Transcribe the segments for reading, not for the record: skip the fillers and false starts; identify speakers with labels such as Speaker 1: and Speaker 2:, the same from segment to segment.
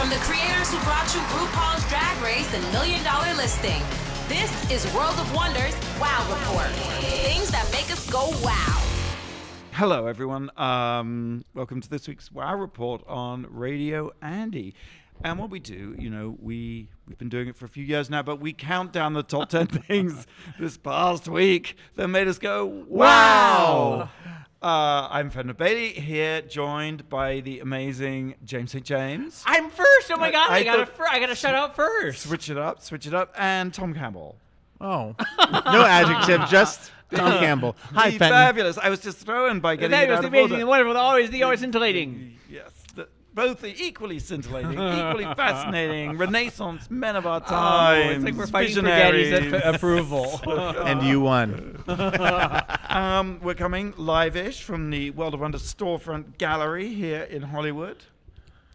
Speaker 1: From the creators who brought you RuPaul's Drag Race and $1 Million Listing, this is World of Wonders Wow Report. Things that make us go wow.
Speaker 2: Hello, everyone. Welcome to this week's Wow Report on Radio Andy. And what we do, we've been doing it for a few years now, but we count down the top 10 things this past week that made us go, wow! I'm Fender Bailey, here joined by the amazing James St. James.
Speaker 3: I'm first! Oh my God, I gotta shout out first.
Speaker 2: Switch it up. And Tom Campbell.
Speaker 4: Oh, no adjective, just Tom Campbell. Hi, Fenton.
Speaker 2: Fabulous. I was just thrown by getting it out of
Speaker 3: amazing
Speaker 2: order.
Speaker 3: and wonderful, always scintillating.
Speaker 2: Yes. Both equally scintillating, equally fascinating, Renaissance men of our time.
Speaker 3: It's like we're fighting for Daddy's approval.
Speaker 4: And you won.
Speaker 2: We're coming live-ish from the World of Wonder storefront gallery here in Hollywood.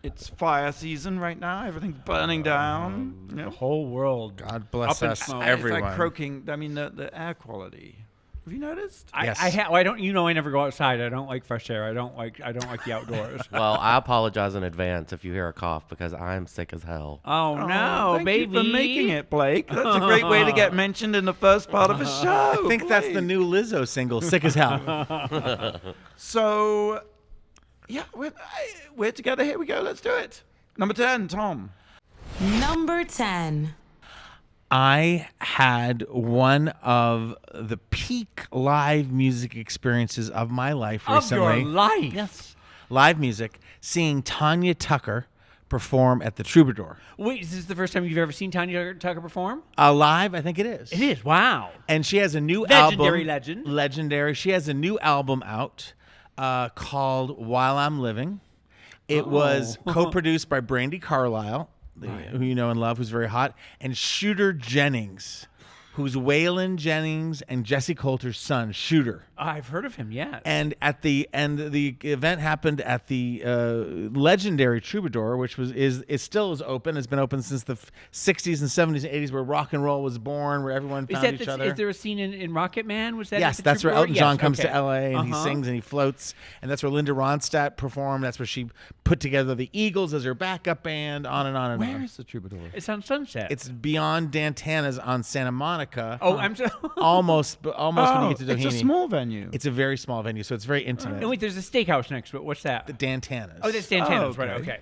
Speaker 2: It's fire season right now. Everything's burning down.
Speaker 3: The whole world.
Speaker 4: God bless us,
Speaker 3: smoke.
Speaker 4: everyone.
Speaker 2: It's like croaking. I mean, the air quality. Have you noticed?
Speaker 4: Yes.
Speaker 3: I don't. I never go outside. I don't like fresh air. I don't like the outdoors.
Speaker 5: Well, I apologize in advance if you hear a cough because I'm sick as hell.
Speaker 3: Oh no,
Speaker 2: thank
Speaker 3: baby!
Speaker 2: you for making it, Blake. That's a great way to get mentioned in the first part of a show.
Speaker 4: I think that's the new Lizzo single, Sick as Hell.
Speaker 2: So, yeah, we're together. Here we go. Let's do it. Number 10, Tom.
Speaker 1: Number 10.
Speaker 4: I had one of the peak live music experiences of my life recently.
Speaker 3: Of your life?
Speaker 4: Yes. Live music, seeing Tanya Tucker perform at the Troubadour.
Speaker 3: Wait, is this the first time you've ever seen Tanya Tucker perform?
Speaker 4: Live, I think it is.
Speaker 3: It is. Wow.
Speaker 4: And she has a new
Speaker 3: Legendary
Speaker 4: album.
Speaker 3: legend.
Speaker 4: Legendary. She has a new album out called While I'm Living. It was co-produced by Brandi Carlile, who you know and love, who's very hot, and Shooter Jennings, who's Waylon Jennings and Jesse Coulter's son, Shooter.
Speaker 3: I've heard of him, yes.
Speaker 4: And at the event happened at the legendary Troubadour, which still is open. It's been open since the 60s and 70s and 80s, where rock and roll was born, where everyone found each other.
Speaker 3: Is there a scene in Rocket Man? Was that?
Speaker 4: Yes, that's where Elton John comes to L.A. and he sings and he floats, and that's where Linda Ronstadt performed. That's where she put together the Eagles as her backup band. On and on and on.
Speaker 2: Where is the Troubadour?
Speaker 3: It's on Sunset.
Speaker 4: It's beyond Dantana's on Santa Monica.
Speaker 3: Oh, I'm so
Speaker 4: almost when you get to Doheny.
Speaker 2: It's a small venue.
Speaker 4: It's a very small venue, so it's very intimate.
Speaker 3: And wait, there's a steakhouse next to it. What's that?
Speaker 4: The Dantana's.
Speaker 3: Oh, that's Dantana's,
Speaker 2: okay.
Speaker 3: right? Okay.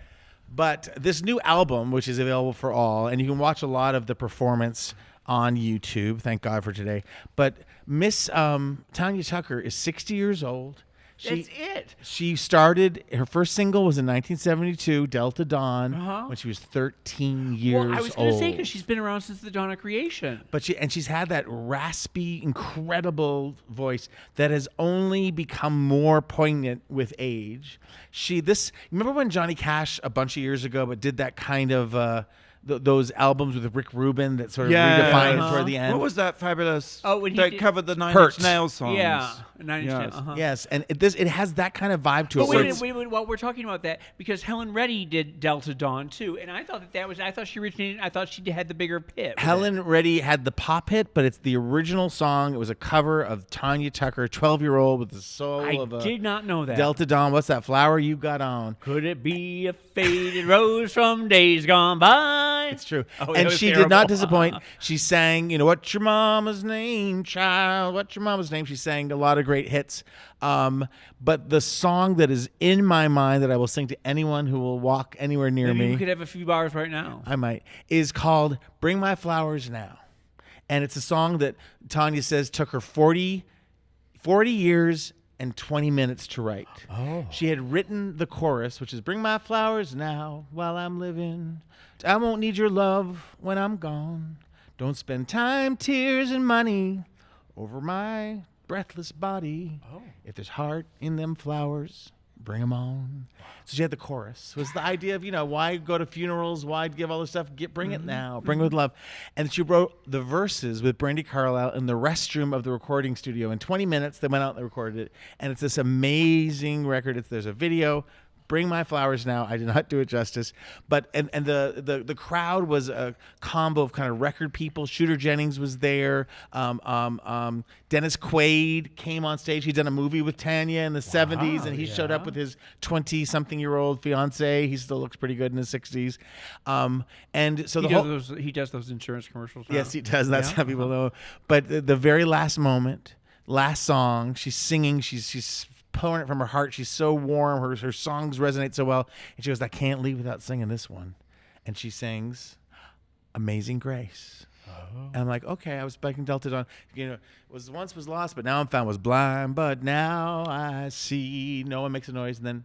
Speaker 4: But this new album, which is available for all, and you can watch a lot of the performance on YouTube. Thank God for today. But Miss Tanya Tucker is 60 years old.
Speaker 3: That's it.
Speaker 4: She started, her first single was in 1972, Delta Dawn, when she was 13 years old.
Speaker 3: Well, I was going to say, because she's been around since the dawn of creation.
Speaker 4: But she's had that raspy, incredible voice that has only become more poignant with age. Remember when Johnny Cash a bunch of years ago, but did that kind of those albums with Rick Rubin that sort of redefined toward the end?
Speaker 2: What was that fabulous?
Speaker 3: When
Speaker 2: they covered the Nine
Speaker 4: Hurt.
Speaker 2: Inch Nails songs.
Speaker 3: Yeah, Nine Inch Nails.
Speaker 4: Yes, and it has that kind of vibe to it.
Speaker 3: But wait a minute, while we're talking about that, because Helen Reddy did Delta Dawn too, and I thought I thought she had the bigger hit.
Speaker 4: Helen Reddy had the pop hit, but it's the original song. It was a cover of Tanya Tucker, 12-year-old with the soul of a...
Speaker 3: I did not know that.
Speaker 4: Delta Dawn, what's that flower you got on?
Speaker 3: Could it be a faded rose from days gone by?
Speaker 4: It's true.
Speaker 3: Oh,
Speaker 4: and
Speaker 3: was
Speaker 4: she
Speaker 3: terrible.
Speaker 4: did not disappoint. She sang, what's your mama's name, child? What's your mama's name? She sang a lot of great hits. But the song that is in my mind that I will sing to anyone who will walk anywhere near
Speaker 3: Maybe
Speaker 4: me,
Speaker 3: you could have a few bars right now.
Speaker 4: I might, is called Bring My Flowers Now. And it's a song that Tanya says took her 40 years and 20 minutes to write. Oh. She had written the chorus, which is Bring my flowers now while I'm living. I won't need your love when I'm gone. Don't spend time, tears, and money over my breathless body. Oh. If there's heart in them flowers, bring them on. So she had the chorus. It was the idea of, why go to funerals? Why give all this stuff? Bring it now. Bring it with love. And she wrote the verses with Brandi Carlile in the restroom of the recording studio. In 20 minutes, they went out and they recorded it. And it's this amazing record. There's a video. Bring My Flowers Now. I did not do it justice. But and the crowd was a combo of kind of record people. Shooter Jennings was there. Dennis Quaid came on stage. He'd done a movie with Tanya in the 70s, and he showed up with his 20-something-year-old fiance. He still looks pretty good in his 60s. And so
Speaker 3: he does those insurance commercials now.
Speaker 4: Yes, he does. That's how people know. But the very last moment, last song, she's singing. She's pouring it from her heart. She's so warm. Her songs resonate so well. And she goes, I can't leave without singing this one. And she sings Amazing Grace. And I'm like, okay, I was expecting Delta Dawn. Was once was lost, but now I'm found. Was blind, but now I see. No one makes a noise. And then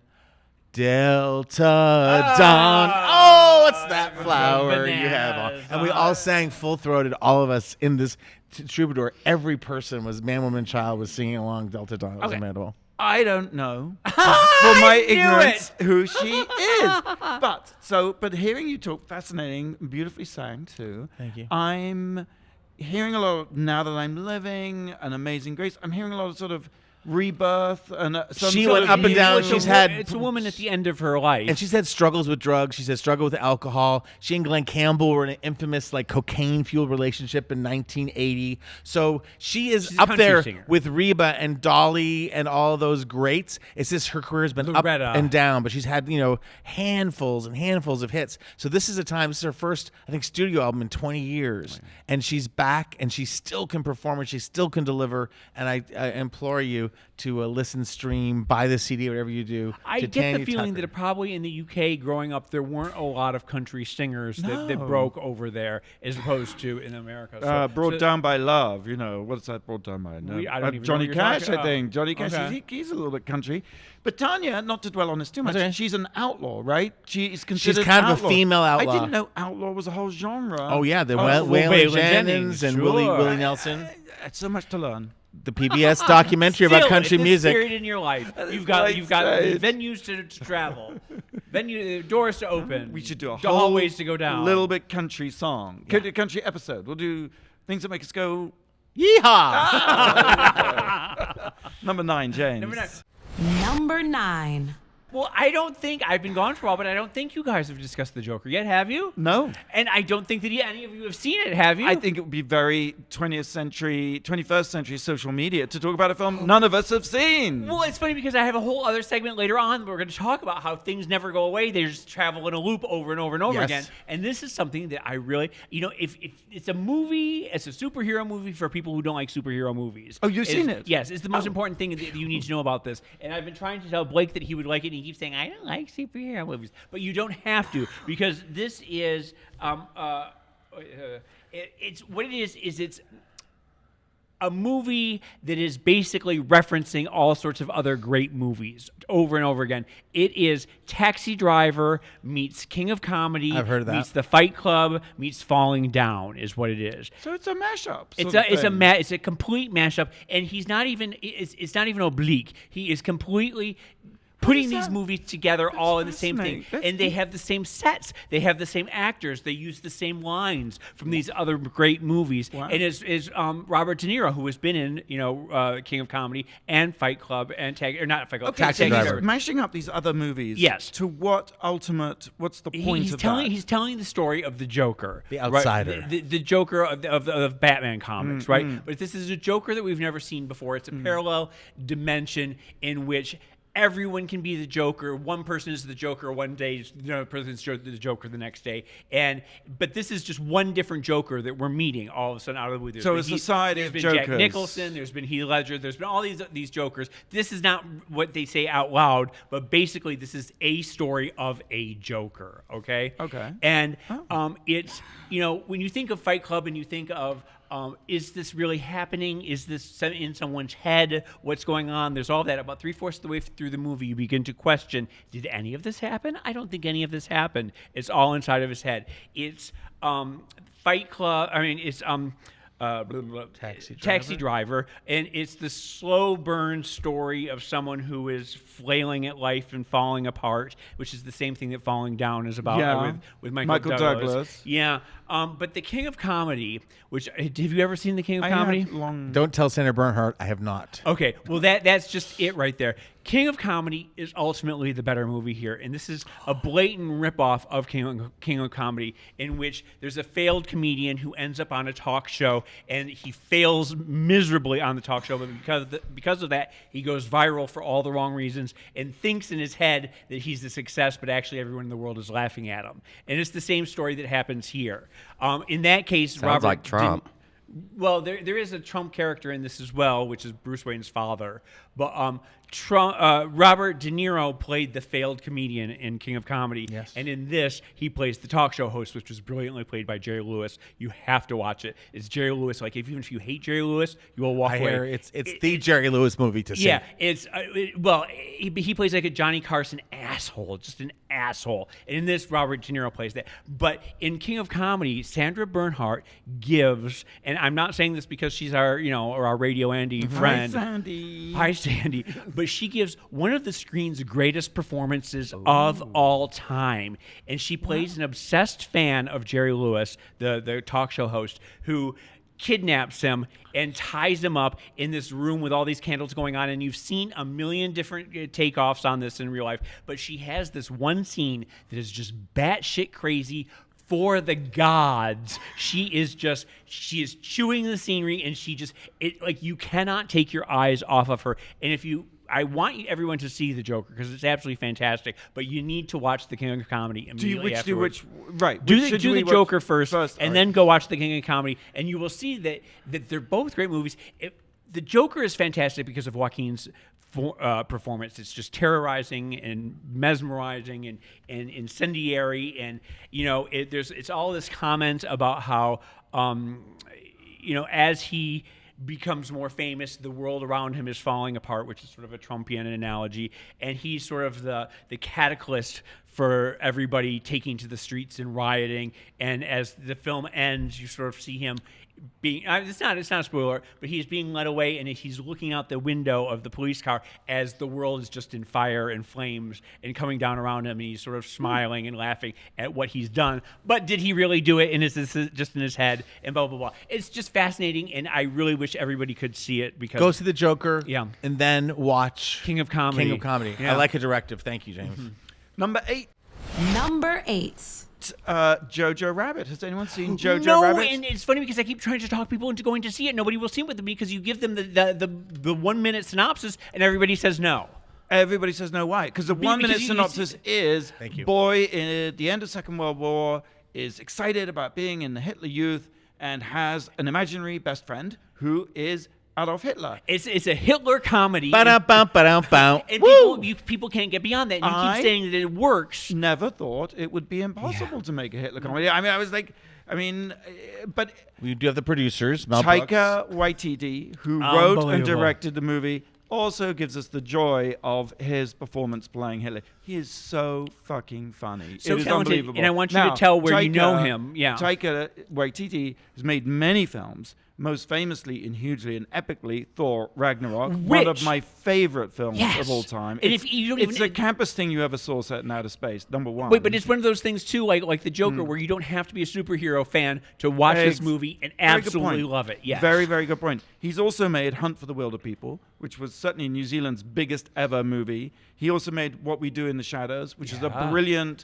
Speaker 4: Delta Dawn. Oh, what's that flower you have on? And we all sang full-throated, all of us in this Troubadour. Every person was, man, woman, child, was singing along Delta Dawn. It was incredible.
Speaker 2: I don't know, for my ignorance, who she is. But hearing you talk, fascinating, beautifully sang too.
Speaker 4: Thank you.
Speaker 2: I'm hearing a lot, now that I'm living, an Amazing Grace. I'm hearing a lot of sort of rebirth and
Speaker 4: she went up and down.
Speaker 3: It's a woman at the end of her life,
Speaker 4: and she's had struggles with drugs. She's had struggle with alcohol. She and Glenn Campbell were in an infamous cocaine fueled relationship in 1980. So she's up there with Reba and Dolly and all those greats. It's just her career has been
Speaker 3: Loretta.
Speaker 4: Up and down, but she's had handfuls and handfuls of hits. So this is this is her first, I think, studio album in 20 years, and she's back and she still can perform and she still can deliver. And I implore you to listen, stream, buy the CD, whatever you do.
Speaker 3: I get the feeling that probably in the UK growing up, there weren't a lot of country singers that broke over there as opposed to in America.
Speaker 2: Brought Down by Love, what's that brought down by? No.
Speaker 3: I don't even
Speaker 2: Johnny
Speaker 3: know
Speaker 2: Cash, I think. Johnny Cash,
Speaker 3: okay.
Speaker 2: he's a little bit country. But Tanya, not to dwell on this too much, she's an outlaw, right? She is considered
Speaker 4: She's kind
Speaker 2: of
Speaker 4: a female outlaw.
Speaker 2: I didn't know outlaw was a whole genre.
Speaker 4: Oh, yeah, the Waylon Jennings and Willie Nelson.
Speaker 2: It's so much to learn.
Speaker 4: The PBS documentary about country music.
Speaker 3: Period in your life, you've got venues to travel, doors to open.
Speaker 2: We should do a
Speaker 3: hallways to go down.
Speaker 2: Little bit country song, country episode. We'll do things that make us go
Speaker 4: yeehaw.
Speaker 2: Number 9, James.
Speaker 1: Number 9.
Speaker 3: Well, I don't think I've been gone for a while, but I don't think you guys have discussed The Joker yet, have you?
Speaker 2: No.
Speaker 3: And I don't think that any of you have seen it, have you?
Speaker 2: I think it would be very 21st century social media to talk about a film none of us have seen.
Speaker 3: Well, it's funny because I have a whole other segment later on where we're going to talk about how things never go away. They just travel in a loop over and over and over again. And this is something that I really, if it's a movie, it's a superhero movie for people who don't like superhero movies.
Speaker 2: Oh, you've seen it?
Speaker 3: Yes, it's the most important thing that you need to know about this. And I've been trying to tell Blake that he would like it, and he keeps saying, I don't like superhero movies. But you don't have to, because this is, it's what it is it's a movie that is basically referencing all sorts of other great movies over and over again. It is Taxi Driver meets King of Comedy.
Speaker 4: I've heard of that.
Speaker 3: Meets The Fight Club meets Falling Down is what it is.
Speaker 2: So it's a mashup.
Speaker 3: It's a complete mashup, and he's not even. It's not even oblique. He is completely putting these movies together all in the same thing. And they have the same sets. They have the same actors. They use the same lines from these other great movies. Wow. And is Robert De Niro, who has been in, King of Comedy and Fight Club and Taxi Driver.
Speaker 2: Mashing up these other movies.
Speaker 3: Yes.
Speaker 2: To what's the point of that?
Speaker 3: He's telling the story of the Joker.
Speaker 4: The outsider.
Speaker 3: Right? The Joker of Batman comics, right? But this is a Joker that we've never seen before. It's a parallel dimension in which everyone can be the Joker. One person is the Joker one day, another person is the Joker the next day. But this is just one different Joker that we're meeting all of a sudden out of the blue.
Speaker 2: So a society of
Speaker 3: Jokers.
Speaker 2: Jokers.
Speaker 3: Jack Nicholson, there's been Heath Ledger, there's been all these Jokers. This is not what they say out loud, but basically this is a story of a Joker, okay?
Speaker 2: Okay.
Speaker 3: And it's, when you think of Fight Club and you think of is this really happening? Is this in someone's head? What's going on? There's all that. About 3/4 of the way through the movie, you begin to question, did any of this happen? I don't think any of this happened. It's all inside of his head. It's Fight Club. It's Taxi Driver, and it's the slow burn story of someone who is flailing at life and falling apart, which is the same thing that Falling Down is about with Michael Douglas. Yeah, but the King of Comedy, which have you ever seen the King of Comedy?
Speaker 4: Don't tell Senator Bernhardt I have not.
Speaker 3: Okay, well that's just it right there. King of Comedy is ultimately the better movie here, and this is a blatant ripoff of King of Comedy, in which there's a failed comedian who ends up on a talk show, and he fails miserably on the talk show, but because of that, he goes viral for all the wrong reasons, and thinks in his head that he's a success, but actually everyone in the world is laughing at him. And it's the same story that happens here. In that case,
Speaker 5: Sounds
Speaker 3: Robert
Speaker 5: like Trump.
Speaker 3: Well, there is a Trump character in this as well, which is Bruce Wayne's father. But Robert De Niro played the failed comedian in King of Comedy.
Speaker 4: Yes.
Speaker 3: And in this, he plays the talk show host, which was brilliantly played by Jerry Lewis. You have to watch it. It's Jerry Lewis. Like, even if you hate Jerry Lewis, you will walk
Speaker 4: I
Speaker 3: away.
Speaker 4: hear it's the Jerry Lewis movie to see.
Speaker 3: Yeah, he plays like a Johnny Carson asshole, just an asshole. And in this, Robert De Niro plays that. But in King of Comedy, Sandra Bernhardt gives, and I'm not saying this because she's our Radio Andy friend. Hi, Sandy. But she gives one of the screen's greatest performances of all time. And she plays an obsessed fan of Jerry Lewis, the talk show host, who kidnaps him and ties him up in this room with all these candles going on. And you've seen a million different takeoffs on this in real life. But she has this one scene that is just batshit crazy for the gods. She is chewing the scenery, and you cannot take your eyes off of her. And I want everyone to see The Joker because it's absolutely fantastic, but you need to watch The King of Comedy immediately afterwards. Do the Joker first, and then go watch The King of Comedy, and you will see that they're both great movies. The Joker is fantastic because of Joaquin's performance. It's just terrorizing and mesmerizing and incendiary, and it's all this comment about how as he becomes more famous, the world around him is falling apart, which is sort of a Trumpian analogy, and he's sort of the catalyst for everybody taking to the streets and rioting. And as the film ends, you sort of see him being, it's not a spoiler, but he's being led away, and he's looking out the window of the police car as the world is just in fire and flames and coming down around him, and he's sort of smiling and laughing at what he's done. But did he really do it? And is this just in his head? And blah, blah, blah. It's just fascinating, and I really wish everybody could see it. Because
Speaker 4: go see The Joker, and then watch
Speaker 3: King of Comedy.
Speaker 4: Yeah. I like a directive. Thank you, James.
Speaker 2: Mm-hmm. Number 8. Jojo Rabbit. Has anyone seen Jojo Rabbit?
Speaker 3: No, and it's funny because I keep trying to talk people into going to see it. Nobody will see it with me because you give them the 1 minute synopsis, and everybody says no.
Speaker 2: Everybody says no. Why? Because the 1 minute synopsis is: boy at the end of Second World War is excited about being in the Hitler Youth and has an imaginary best friend who is Adolf Hitler.
Speaker 3: It's a Hitler comedy.
Speaker 4: And
Speaker 3: people can't get beyond that. And you keep saying that it works.
Speaker 2: Never thought it would be impossible to make a Hitler comedy. I mean, I was like, but
Speaker 4: we do have the producers,
Speaker 2: Taika Waititi, who wrote and directed the movie, also gives us the joy of his performance playing Hitler. He is so fucking funny.
Speaker 3: So
Speaker 2: it is
Speaker 3: talented,
Speaker 2: unbelievable.
Speaker 3: and I want you to tell where you know him. Yeah,
Speaker 2: Taika Waititi has made many films. Most famously and hugely and epically, Thor Ragnarok, one of my favorite films of all time.
Speaker 3: And
Speaker 2: it's the campest thing you ever saw set in outer space, number one.
Speaker 3: Wait, but it's one of those things, too, like The Joker, where you don't have to be a superhero fan to watch this movie and absolutely love it. Yes.
Speaker 2: Very, very good point. He's also made Hunt for the Wilder People, which was certainly New Zealand's biggest ever movie. He also made What We Do in the Shadows, which is a brilliant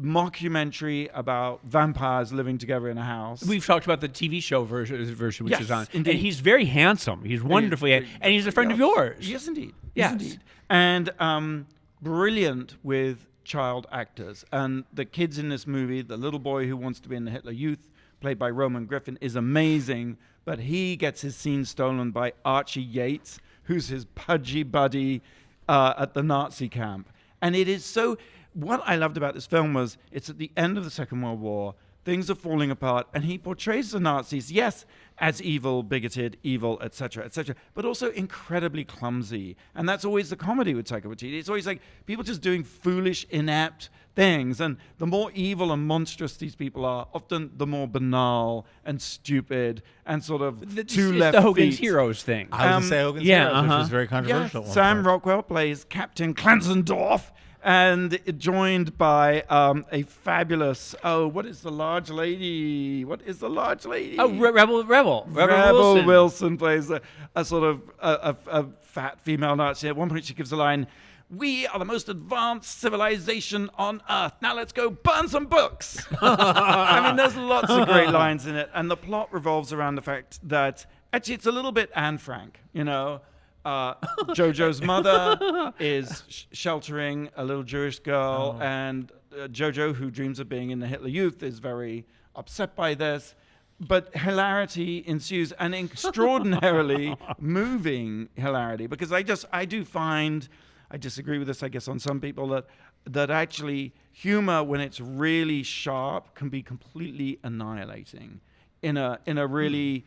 Speaker 2: mockumentary about vampires living together in a house.
Speaker 3: We've talked about the TV show version which is on.
Speaker 2: Indeed.
Speaker 3: And he's very handsome. He's wonderfully, and he's a friend of yours.
Speaker 2: Yes, indeed.
Speaker 3: Yes.
Speaker 2: Indeed. And brilliant with child actors. And the kids in this movie, the little boy who wants to be in the Hitler Youth, played by Roman Griffin, is amazing. But he gets his scene stolen by Archie Yates, who's his pudgy buddy at the Nazi camp. And it is so... What I loved about this film was it's at the end of the Second World War. Things are falling apart, and he portrays the Nazis, yes, as evil, bigoted, evil, etc., but also incredibly clumsy. And that's always the comedy with Taika Waititi. It's always like people just doing foolish, inept things. And the more evil and monstrous these people are, often the more banal and stupid and sort of two left feet.
Speaker 3: It's the Hogan's Heroes thing.
Speaker 4: I was going to say Hogan's Heroes, which was very controversial.
Speaker 2: Yes, Sam Rockwell plays Captain Klansendorf. and joined by a fabulous. Oh, what is the large lady?
Speaker 3: Oh, Rebel
Speaker 2: Wilson plays a sort of a fat female Nazi. At one point, she gives a line. We are the most advanced civilization on Earth. Now let's go burn some books. I mean, there's lots of great lines in it. And the plot revolves around the fact that, actually, it's a little bit Anne Frank, you know. Jojo's mother is sheltering a little Jewish girl. And Jojo, who dreams of being in the Hitler Youth, is very upset by this. But hilarity ensues, an extraordinarily moving hilarity. Because I do find... I disagree with this, I guess, on some people, that actually humor, when it's really sharp, can be completely annihilating in a really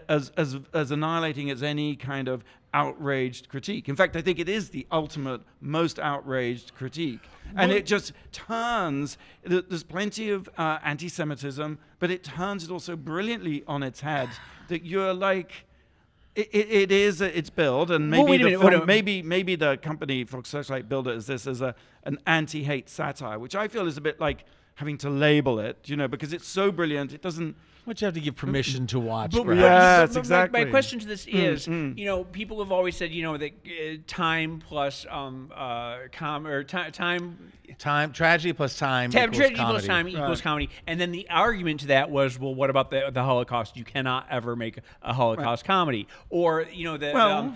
Speaker 2: as annihilating as any kind of outraged critique. In fact, I think it is the ultimate, most outraged critique. And it just turns, there's plenty of anti-Semitism, but it turns it also brilliantly on its head, that you're like... It's billed, and maybe maybe the company Fox Searchlight billed it as this as an anti-hate satire, which I feel is a bit like having to label it, you know, because it's so brilliant. It doesn't.
Speaker 4: Which you have to give permission to watch.
Speaker 2: Yes, exactly.
Speaker 3: My question to this is, you know, people have always said, you know, that time plus
Speaker 4: tragedy plus time
Speaker 3: plus time equals comedy. And then the argument to that was, well, what about the Holocaust? You cannot ever make a Holocaust comedy. Or, you know,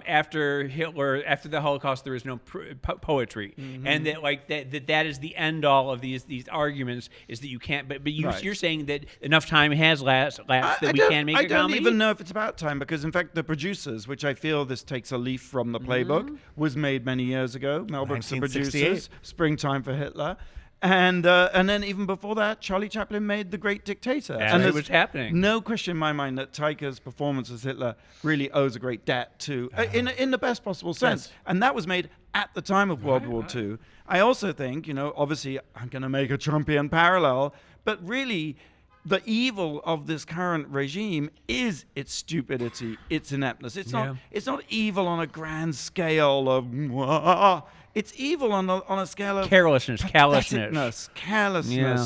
Speaker 3: after Hitler, after the Holocaust, there is no poetry, and that is the end all of these arguments, is that you can't. But you're saying that enough time has lapsed that we can make a comedy?
Speaker 2: I don't even know if it's about time, because in fact the producers, which I feel this takes a leaf from the playbook, was made many years ago. Mel Brooks, the producers, Springtime for Hitler. And then even before that, Charlie Chaplin made The Great Dictator.
Speaker 3: And it was happening.
Speaker 2: No question in my mind that Taika's performance as Hitler really owes a great debt to, in the best possible sense. Yes. And that was made at the time of World War II. I also think, you know, obviously I'm going to make a Trumpian parallel, but really the evil of this current regime is its stupidity, its ineptness. It's not evil on a grand scale of... It's evil on a scale of
Speaker 3: carelessness,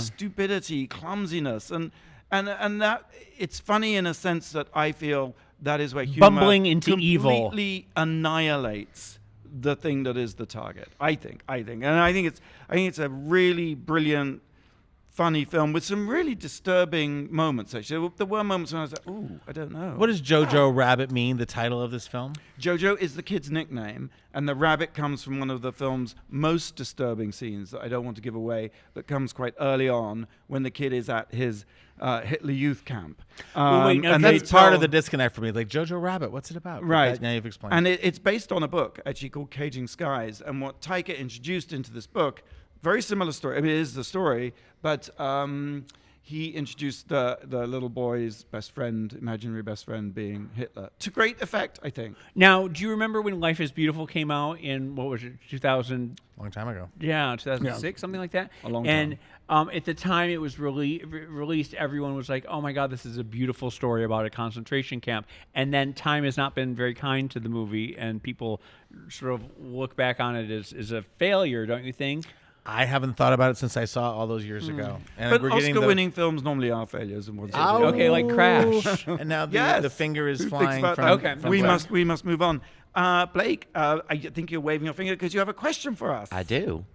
Speaker 2: stupidity, clumsiness, and that it's funny in a sense that I feel that is where humor
Speaker 3: bumbling into evil
Speaker 2: completely annihilates the thing that is the target. I think, and I think it's a really brilliant, funny film with some really disturbing moments. Actually, there were moments when I was like, "Ooh, I don't know."
Speaker 4: What does Jojo Rabbit mean? The title of this film?
Speaker 2: Jojo is the kid's nickname, and the rabbit comes from one of the film's most disturbing scenes that I don't want to give away. That comes quite early on when the kid is at his Hitler Youth camp.
Speaker 4: And that's part of the disconnect for me. Like, Jojo Rabbit, what's it about?
Speaker 2: Right.
Speaker 4: Now you've explained.
Speaker 2: And it's based on a book actually called Caging Skies, and what Taika introduced into this book. Very similar story. I mean, it is the story, but he introduced the little boy's best friend, imaginary best friend, being Hitler, to great effect, I think.
Speaker 3: Now, do you remember when Life is Beautiful came out in, what was it, 2000?
Speaker 4: Long time ago.
Speaker 3: Yeah, 2006, something like that.
Speaker 2: A long time.
Speaker 3: And at the time it was released, everyone was like, oh my God, this is a beautiful story about a concentration camp. And then time has not been very kind to the movie, and people sort of look back on it as a failure, don't you think?
Speaker 4: I haven't thought about it since I saw it all those years ago. And
Speaker 2: but Oscar-winning films normally are failures.
Speaker 3: Okay, like Crash.
Speaker 4: And now the finger is flying from...
Speaker 2: We must move on. Blake, I think you're waving your finger because you have a question for us.
Speaker 5: I do.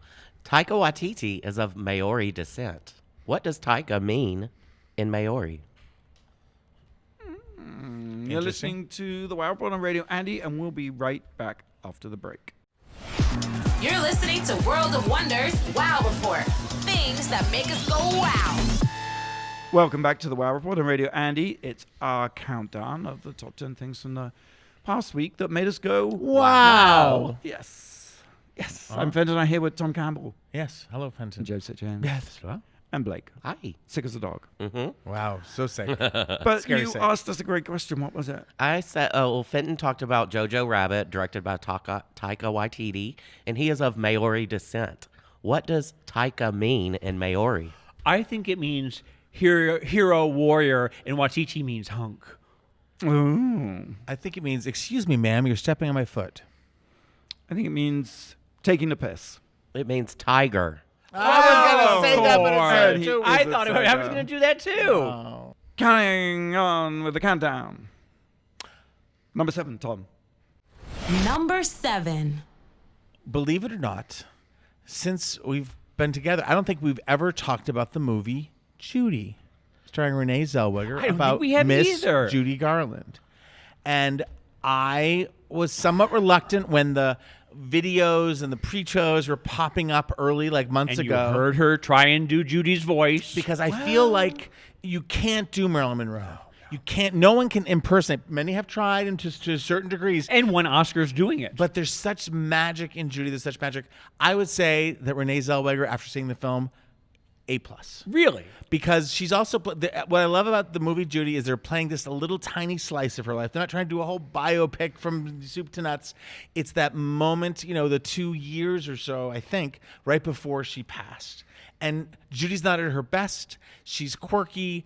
Speaker 5: Taika Waititi is of Maori descent. What does Taika mean in Maori?
Speaker 2: You're listening to The Wow Report on Radio Andy, and we'll be right back after the break.
Speaker 1: You're listening to World of Wonders Wow Report. Things that make us go wow.
Speaker 2: Welcome back to the Wow Report on Radio Andy. It's our countdown of the top 10 things from the past week that made us go
Speaker 4: wow.
Speaker 2: Yes. I'm Fenton. I'm here with Tom Campbell.
Speaker 4: Yes. Hello, Fenton.
Speaker 2: And Joseph James.
Speaker 4: Yes. Hello.
Speaker 2: And Blake.
Speaker 5: Hi.
Speaker 2: Sick as a dog.
Speaker 5: Mm-hmm.
Speaker 4: Wow. So sick.
Speaker 2: But you asked us a great question. What was it?
Speaker 5: I said, Fenton talked about Jojo Rabbit, directed by Taika Waititi, and he is of Maori descent. What does Taika mean in Maori?
Speaker 3: I think it means hero, warrior, and Waititi means hunk.
Speaker 2: Ooh.
Speaker 4: I think it means, excuse me, ma'am, you're stepping on my foot.
Speaker 2: I think it means taking the piss.
Speaker 5: It means tiger.
Speaker 4: I was going to say that, but
Speaker 2: Lord.
Speaker 4: it's too.
Speaker 3: I thought I was going to do that too.
Speaker 2: Carrying on with the countdown. Number 7, Tom.
Speaker 1: Number 7.
Speaker 4: Believe it or not, since we've been together, I don't think we've ever talked about the movie Judy, starring Renee Zellweger,
Speaker 3: I don't
Speaker 4: about
Speaker 3: think we have
Speaker 4: Miss
Speaker 3: either.
Speaker 4: Judy Garland. And I was somewhat reluctant when the videos and the pre-shows were popping up early, like months
Speaker 3: And you
Speaker 4: ago.
Speaker 3: heard her try and do Judy's voice.
Speaker 4: Because I feel like you can't do Marilyn Monroe. You can't. No one can impersonate. Many have tried, and to certain degrees.
Speaker 3: And won Oscars doing it.
Speaker 4: But there's such magic in Judy. There's such magic. I would say that Renee Zellweger, after seeing the film, A+.
Speaker 3: Really?
Speaker 4: Because she's also what I love about the movie Judy is they're playing this a little tiny slice of her life. They're not trying to do a whole biopic from soup to nuts. It's that moment, the 2 years or so, I think, right before she passed. And Judy's not at her best. She's quirky.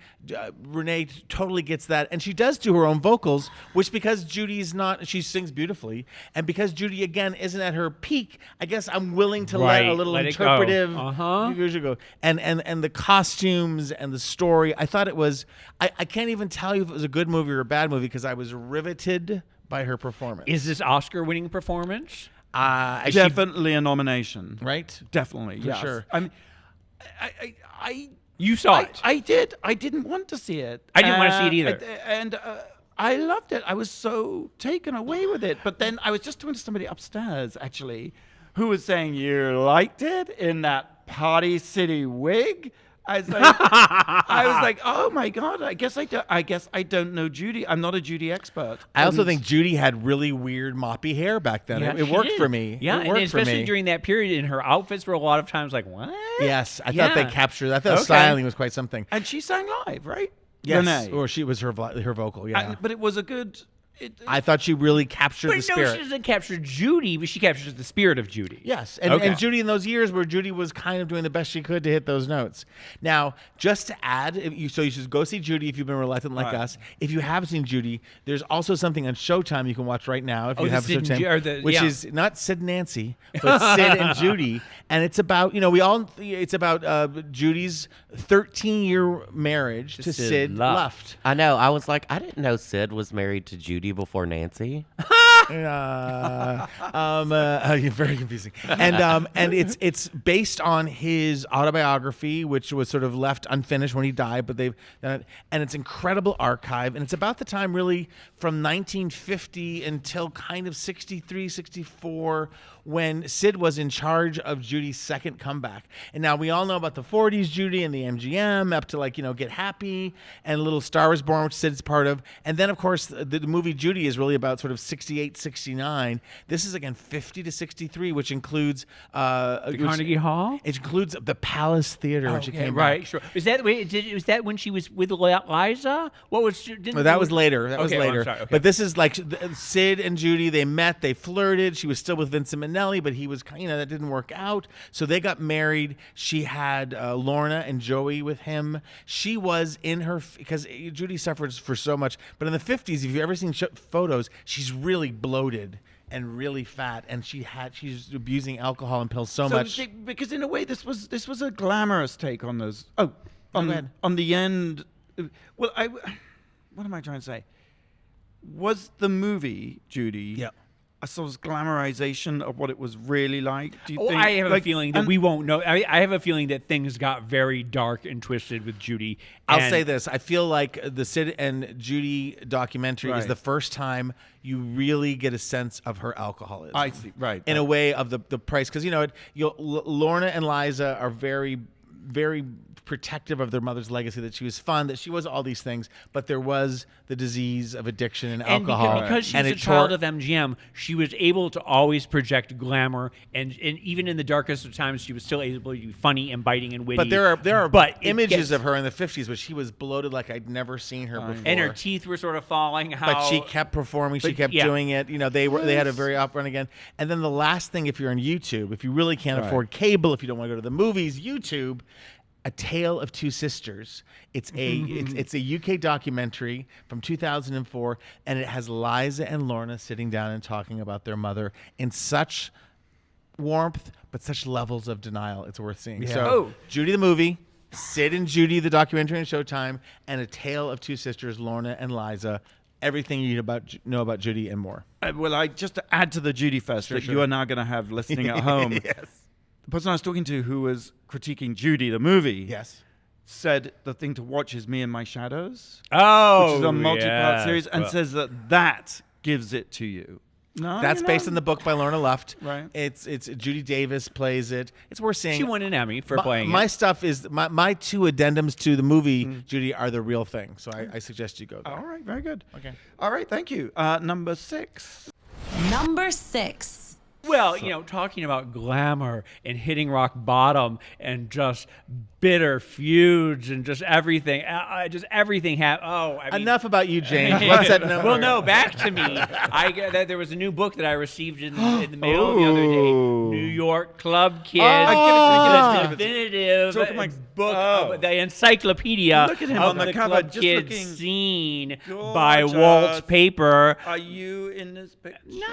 Speaker 4: Renee totally gets that. And she does do her own vocals, which because Judy's not, she sings beautifully. And because Judy, again, isn't at her peak, I guess I'm willing to let a little interpretive. You should go. And the costumes and the story, I thought it was, I can't even tell you if it was a good movie or a bad movie because I was riveted by her performance.
Speaker 3: Is this Oscar-winning performance?
Speaker 2: Definitely a nomination.
Speaker 4: Right?
Speaker 2: Definitely,
Speaker 4: For
Speaker 2: yes.
Speaker 4: sure.
Speaker 2: I mean,
Speaker 3: You saw it.
Speaker 2: I did. I didn't want to see it.
Speaker 3: I didn't want to see it either.
Speaker 2: And I loved it. I was so taken away with it. But then I was just talking to somebody upstairs, actually, who was saying, you liked it in that Party City wig? I was like, oh my God, I guess I don't know Judy. I'm not a Judy expert.
Speaker 4: I also think Judy had really weird moppy hair back then.
Speaker 3: Yeah,
Speaker 4: it
Speaker 3: she
Speaker 4: worked
Speaker 3: did.
Speaker 4: for me.
Speaker 3: Yeah,
Speaker 4: it worked
Speaker 3: and especially
Speaker 4: for me.
Speaker 3: during that period, and her outfits were a lot of times like, what?
Speaker 4: Yes, I thought they
Speaker 3: Yeah.
Speaker 4: captured. I thought the
Speaker 3: Okay.
Speaker 4: styling was quite something.
Speaker 2: And she sang live, right?
Speaker 4: Yes,
Speaker 2: Renee.
Speaker 4: or she was her vocal. Yeah,
Speaker 2: But it was a good.
Speaker 4: I thought she really captured
Speaker 3: But
Speaker 4: the
Speaker 3: no,
Speaker 4: spirit.
Speaker 3: she doesn't capture Judy, but she captures the spirit of Judy.
Speaker 4: Yes, and Judy in those years where Judy was kind of doing the best she could to hit those notes. Now, just to add, you should go see Judy if you've been reluctant like us. If you have seen Judy, there's also something on Showtime you can watch right now if you
Speaker 3: the
Speaker 4: have
Speaker 3: Sid and
Speaker 4: Showtime, which
Speaker 3: yeah.
Speaker 4: is not Sid and Nancy, but Sid and Judy, and it's about it's about Judy's 13-year marriage to Sid Luft.
Speaker 5: I know. I was like, I didn't know Sid was married to Judy before Nancy.
Speaker 4: You're very confusing. And it's based on his autobiography, which was sort of left unfinished when he died, but and it's incredible archive, and it's about the time really from 1950 until kind of 63, 64 when Sid was in charge of Judy's second comeback. And now we all know about the 40s Judy and the MGM up to Get Happy and Little Star Was Born, which Sid's part of. And then of course the movie Judy is really about sort of 68, 69. This is again 50 to 63, which includes
Speaker 3: The Carnegie Hall?
Speaker 4: It includes the Palace Theater when she came
Speaker 3: right,
Speaker 4: back.
Speaker 3: sure. Was that when she was with Liza? What was?
Speaker 4: No, that was later. That was
Speaker 3: Okay, well,
Speaker 4: later.
Speaker 3: I'm sorry, okay.
Speaker 4: But this is like Sid and Judy. They met. They flirted. She was still with Vincent Minnelli, but he was that didn't work out. So they got married. She had Lorna and Joey with him. She was in her because Judy suffered for so much. But in the 50s, if you've ever seen photos, she's really bloated and really fat, and she's abusing alcohol and pills so much.
Speaker 2: Because in a way, this was a glamorous take on those. On the end. Well, what am I trying to say? Was the movie Judy?
Speaker 4: Yeah.
Speaker 2: A sort of glamorization of what it was really like. Do you think?
Speaker 3: I have a feeling that we won't know. I have a feeling that things got very dark and twisted with Judy.
Speaker 4: I'll say this. I feel like the Sid and Judy documentary is
Speaker 2: Right.
Speaker 4: the first time you really get a sense of her alcoholism.
Speaker 2: I see. Right.
Speaker 4: In a way of the price. Because, Lorna and Liza are very, very protective of their mother's legacy, that she was fun, that she was all these things, but there was the disease of addiction and alcohol.
Speaker 3: Because she was a child of MGM, she was able to always project glamour, and even in the darkest of times, she was still able to be funny and biting and witty.
Speaker 4: But there are images of her in the 50s where she was bloated like I'd never seen her before.
Speaker 3: and her teeth were sort of falling out.
Speaker 4: But she kept performing. She kept doing it. They had a very up run again. And then the last thing, if you're on YouTube, if you really can't afford cable, if you don't want to go to the movies, YouTube, A Tale of Two Sisters. It's a UK documentary from 2004, and it has Liza and Lorna sitting down and talking about their mother in such warmth, but such levels of denial. It's worth seeing.
Speaker 2: Yeah.
Speaker 4: So, Judy the movie, Sid and Judy the documentary on Showtime, and A Tale of Two Sisters, Lorna and Liza. Everything you know about Judy and more.
Speaker 2: Well, just to add to the Judy Fest that you are now going to have listening at home.
Speaker 4: Yes.
Speaker 2: The person I was talking to who was critiquing Judy, the movie,
Speaker 4: Yes.
Speaker 2: said the thing to watch is Me and My Shadows,
Speaker 3: Oh,
Speaker 2: which is a multi-part
Speaker 3: yeah.
Speaker 2: series, and says that gives it to you. No,
Speaker 4: That's
Speaker 2: you
Speaker 4: based
Speaker 2: know.
Speaker 4: on the book by Lorna Luft.
Speaker 2: Right.
Speaker 4: It's Judy Davis plays it. It's worth seeing.
Speaker 3: She won an Emmy for playing
Speaker 4: my
Speaker 3: it.
Speaker 4: stuff is my two addendums to the movie, Judy, are the real thing. So I suggest you go there.
Speaker 2: All right, very good.
Speaker 4: Okay.
Speaker 2: All right, thank you. Number 6.
Speaker 1: Number 6.
Speaker 3: Well, talking about glamour and hitting rock bottom and just bitter feuds and just everything.
Speaker 4: Enough about you, James. What's that number?
Speaker 3: Well, no, back to me. There was a new book that I received in the mail the other day. New York Club Kids.
Speaker 2: give it to me.
Speaker 3: The definitive
Speaker 2: Talk about-
Speaker 3: book,
Speaker 2: Oh.
Speaker 3: the encyclopedia
Speaker 2: Look at him
Speaker 3: of
Speaker 2: on the cover,
Speaker 3: Club
Speaker 2: just
Speaker 3: Kids
Speaker 2: looking
Speaker 3: scene by
Speaker 2: gorgeous.
Speaker 3: WALTPAPER.
Speaker 2: Are you in this picture?
Speaker 3: No.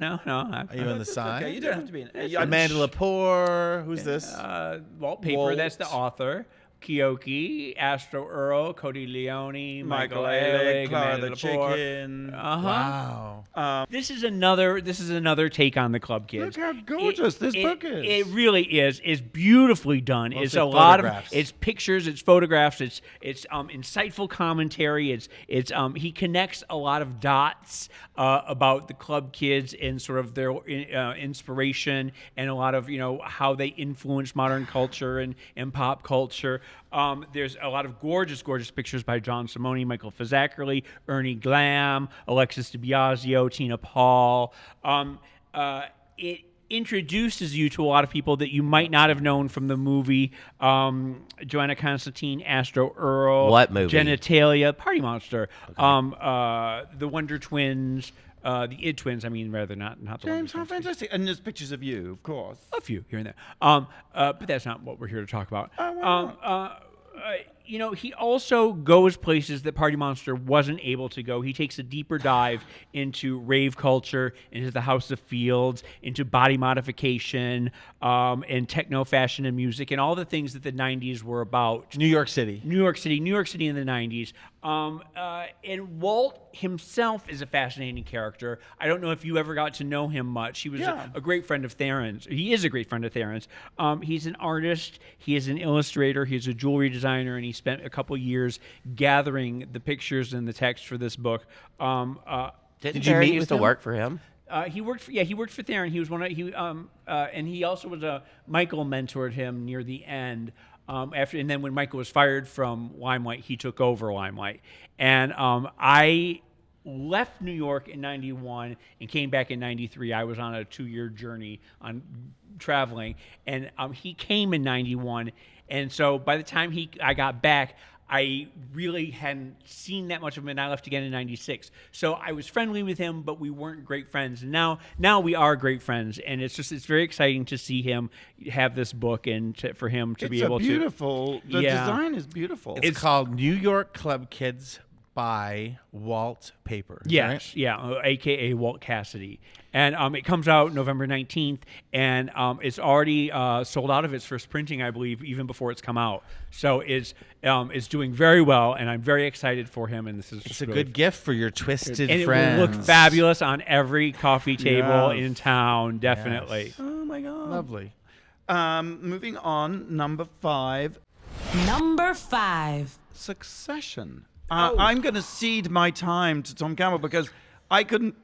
Speaker 4: Are you on the side?
Speaker 2: Okay, you don't have to be in it.
Speaker 4: Amanda Lepore. Who's this?
Speaker 3: WALTPAPER,
Speaker 2: Walt.
Speaker 3: that's the author. Kyoki, Astro Earl, Cody Leone,
Speaker 2: Michael
Speaker 3: Ehrlich,
Speaker 2: Ehrlich, Clara
Speaker 3: Amanda
Speaker 2: the
Speaker 3: Lepore.
Speaker 2: Chicken.
Speaker 4: Wow.
Speaker 3: This is another take on the Club Kids.
Speaker 2: Look how gorgeous this book is.
Speaker 3: It really is. It's beautifully done. It's
Speaker 4: Mostly
Speaker 3: a lot
Speaker 4: photographs.
Speaker 3: of it's pictures, it's photographs, it's insightful commentary. It's he connects a lot of dots about the Club Kids and sort of their inspiration and a lot of how they influence modern culture and pop culture. There's a lot of gorgeous pictures by John Simone, Michael Fazackerly, Ernie Glam, Alexis DiBiasio, Tina Paul. It introduces you to a lot of people that you might not have known from the movie. Joanna Constantine, Astro Earl.
Speaker 5: What movie?
Speaker 3: Genitalia, Party Monster. The Wonder Twins. The Id Twins, rather not the
Speaker 2: James,
Speaker 3: Wonder
Speaker 2: how
Speaker 3: Twins.
Speaker 2: fantastic. And there's pictures of you, of course.
Speaker 3: A few here and there. But that's not what we're here to talk about. He also goes places that Party Monster wasn't able to go. He takes a deeper dive into rave culture, into the House of Fields, into body modification, and techno fashion and music, and all the things that the 90s were about.
Speaker 4: New York City
Speaker 3: in the 90s. And Walt himself is a fascinating character. I don't know if you ever got to know him much. He was a great friend of Theron's. He is a great friend of Theron's. He's an artist. He is an illustrator. He's a jewelry designer, and he spent a couple years gathering the pictures and the text for this book.
Speaker 5: Did
Speaker 4: you meet
Speaker 5: used
Speaker 4: with
Speaker 5: to
Speaker 4: him?
Speaker 5: work for him?
Speaker 3: He worked for Theron. He was and he also was Michael mentored him near the end. And then when Michael was fired from Limelight, he took over Limelight. And I left New York in 91 and came back in 93. I was on a 2-year journey on traveling, and he came in 91. And so by the time I got back, I really hadn't seen that much of him, and I left again in 96. So I was friendly with him, but we weren't great friends. And now we are great friends, and it's very exciting to see him have this book and for him to be able to.
Speaker 2: It's beautiful. The design is beautiful.
Speaker 4: It's called New York Club Kids by WALTPAPER.
Speaker 3: Yes,
Speaker 4: right?
Speaker 3: yeah, a.k.a. Walt Cassidy. And it comes out November 19th, and it's already sold out of its first printing, I believe, even before it's come out. So it's doing very well, and I'm very excited for him. And
Speaker 4: It's a good gift for your twisted
Speaker 3: and
Speaker 4: friends.
Speaker 3: it will look fabulous on every coffee table
Speaker 2: Yes.
Speaker 3: in town, definitely.
Speaker 4: Yes.
Speaker 2: Oh, my God.
Speaker 4: Lovely.
Speaker 2: Moving on, number 5,
Speaker 1: Number 5.
Speaker 2: Succession. I'm going to cede my time to Tom Campbell because I couldn't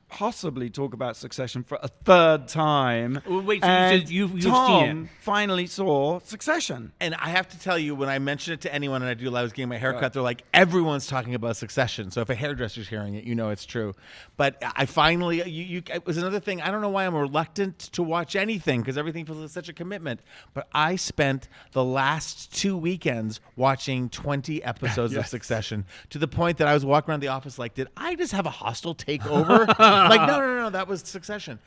Speaker 2: possibly talk about Succession for a third time.
Speaker 3: Well, wait, so
Speaker 2: and
Speaker 3: you've seen
Speaker 2: Tom
Speaker 3: it.
Speaker 2: finally saw Succession.
Speaker 4: And I have to tell you, when I mention it to anyone and I was getting my haircut, they're like, everyone's talking about Succession. So if a hairdresser's hearing it, it's true. But I finally, it was another thing. I don't know why I'm reluctant to watch anything because everything feels like such a commitment. But I spent the last 2 weekends watching 20 episodes of Succession to the point that I was walking around the office like, did I just have a hostile takeover? Like, no, that was Succession.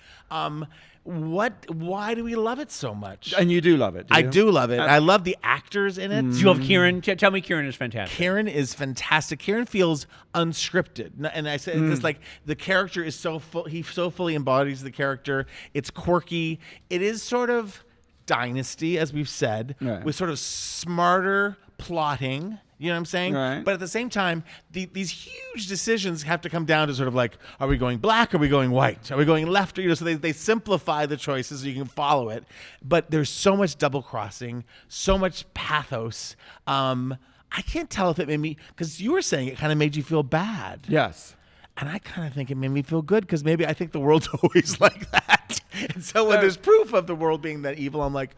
Speaker 4: Why do we love it so much?
Speaker 2: And you do love it, do
Speaker 4: I
Speaker 2: you?
Speaker 4: do love it. I love the actors in it.
Speaker 3: Do you love Kieran? Tell me Kieran is fantastic.
Speaker 4: Kieran is fantastic. Kieran feels unscripted, and I said this like the character is so full. He so fully embodies the character. It's quirky. It is sort of Dynasty, as we've said, with sort of smarter plotting. You know what I'm saying?
Speaker 2: Right.
Speaker 4: But at the same time, these huge decisions have to come down to sort of like, are we going black? Are we going white? Are we going left? So they simplify the choices so you can follow it. But there's so much double crossing, so much pathos. I can't tell if it made me, because you were saying it kind of made you feel bad.
Speaker 2: Yes.
Speaker 4: And I kind of think it made me feel good because maybe I think the world's always like that. And so when there's proof of the world being that evil, I'm like,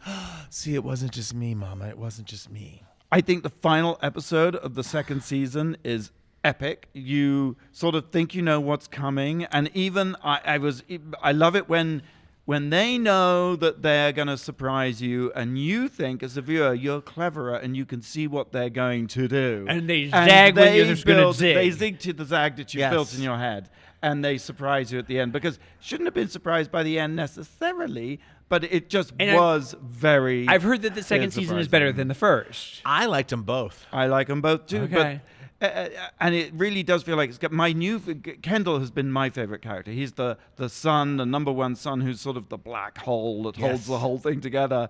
Speaker 4: see, it wasn't just me, Mama. It wasn't just me.
Speaker 2: I think the final episode of the second season is epic. You sort of think you know what's coming, and even I love it when they know that they're going to surprise you, and you think as a viewer you're cleverer and you can see what they're going to do.
Speaker 3: And they zag when you're just going to zig.
Speaker 2: They zig to the zag that you built in your head, and they surprise you at the end because shouldn't have been surprised by the end necessarily. But it just was very.
Speaker 3: I've heard that the second season is better than the first.
Speaker 4: I liked them both.
Speaker 2: I like them both too.
Speaker 3: Okay.
Speaker 2: But and it really does feel like it's got Kendall has been my favorite character. He's the son, the number one son, who's sort of the black hole that holds the whole thing together.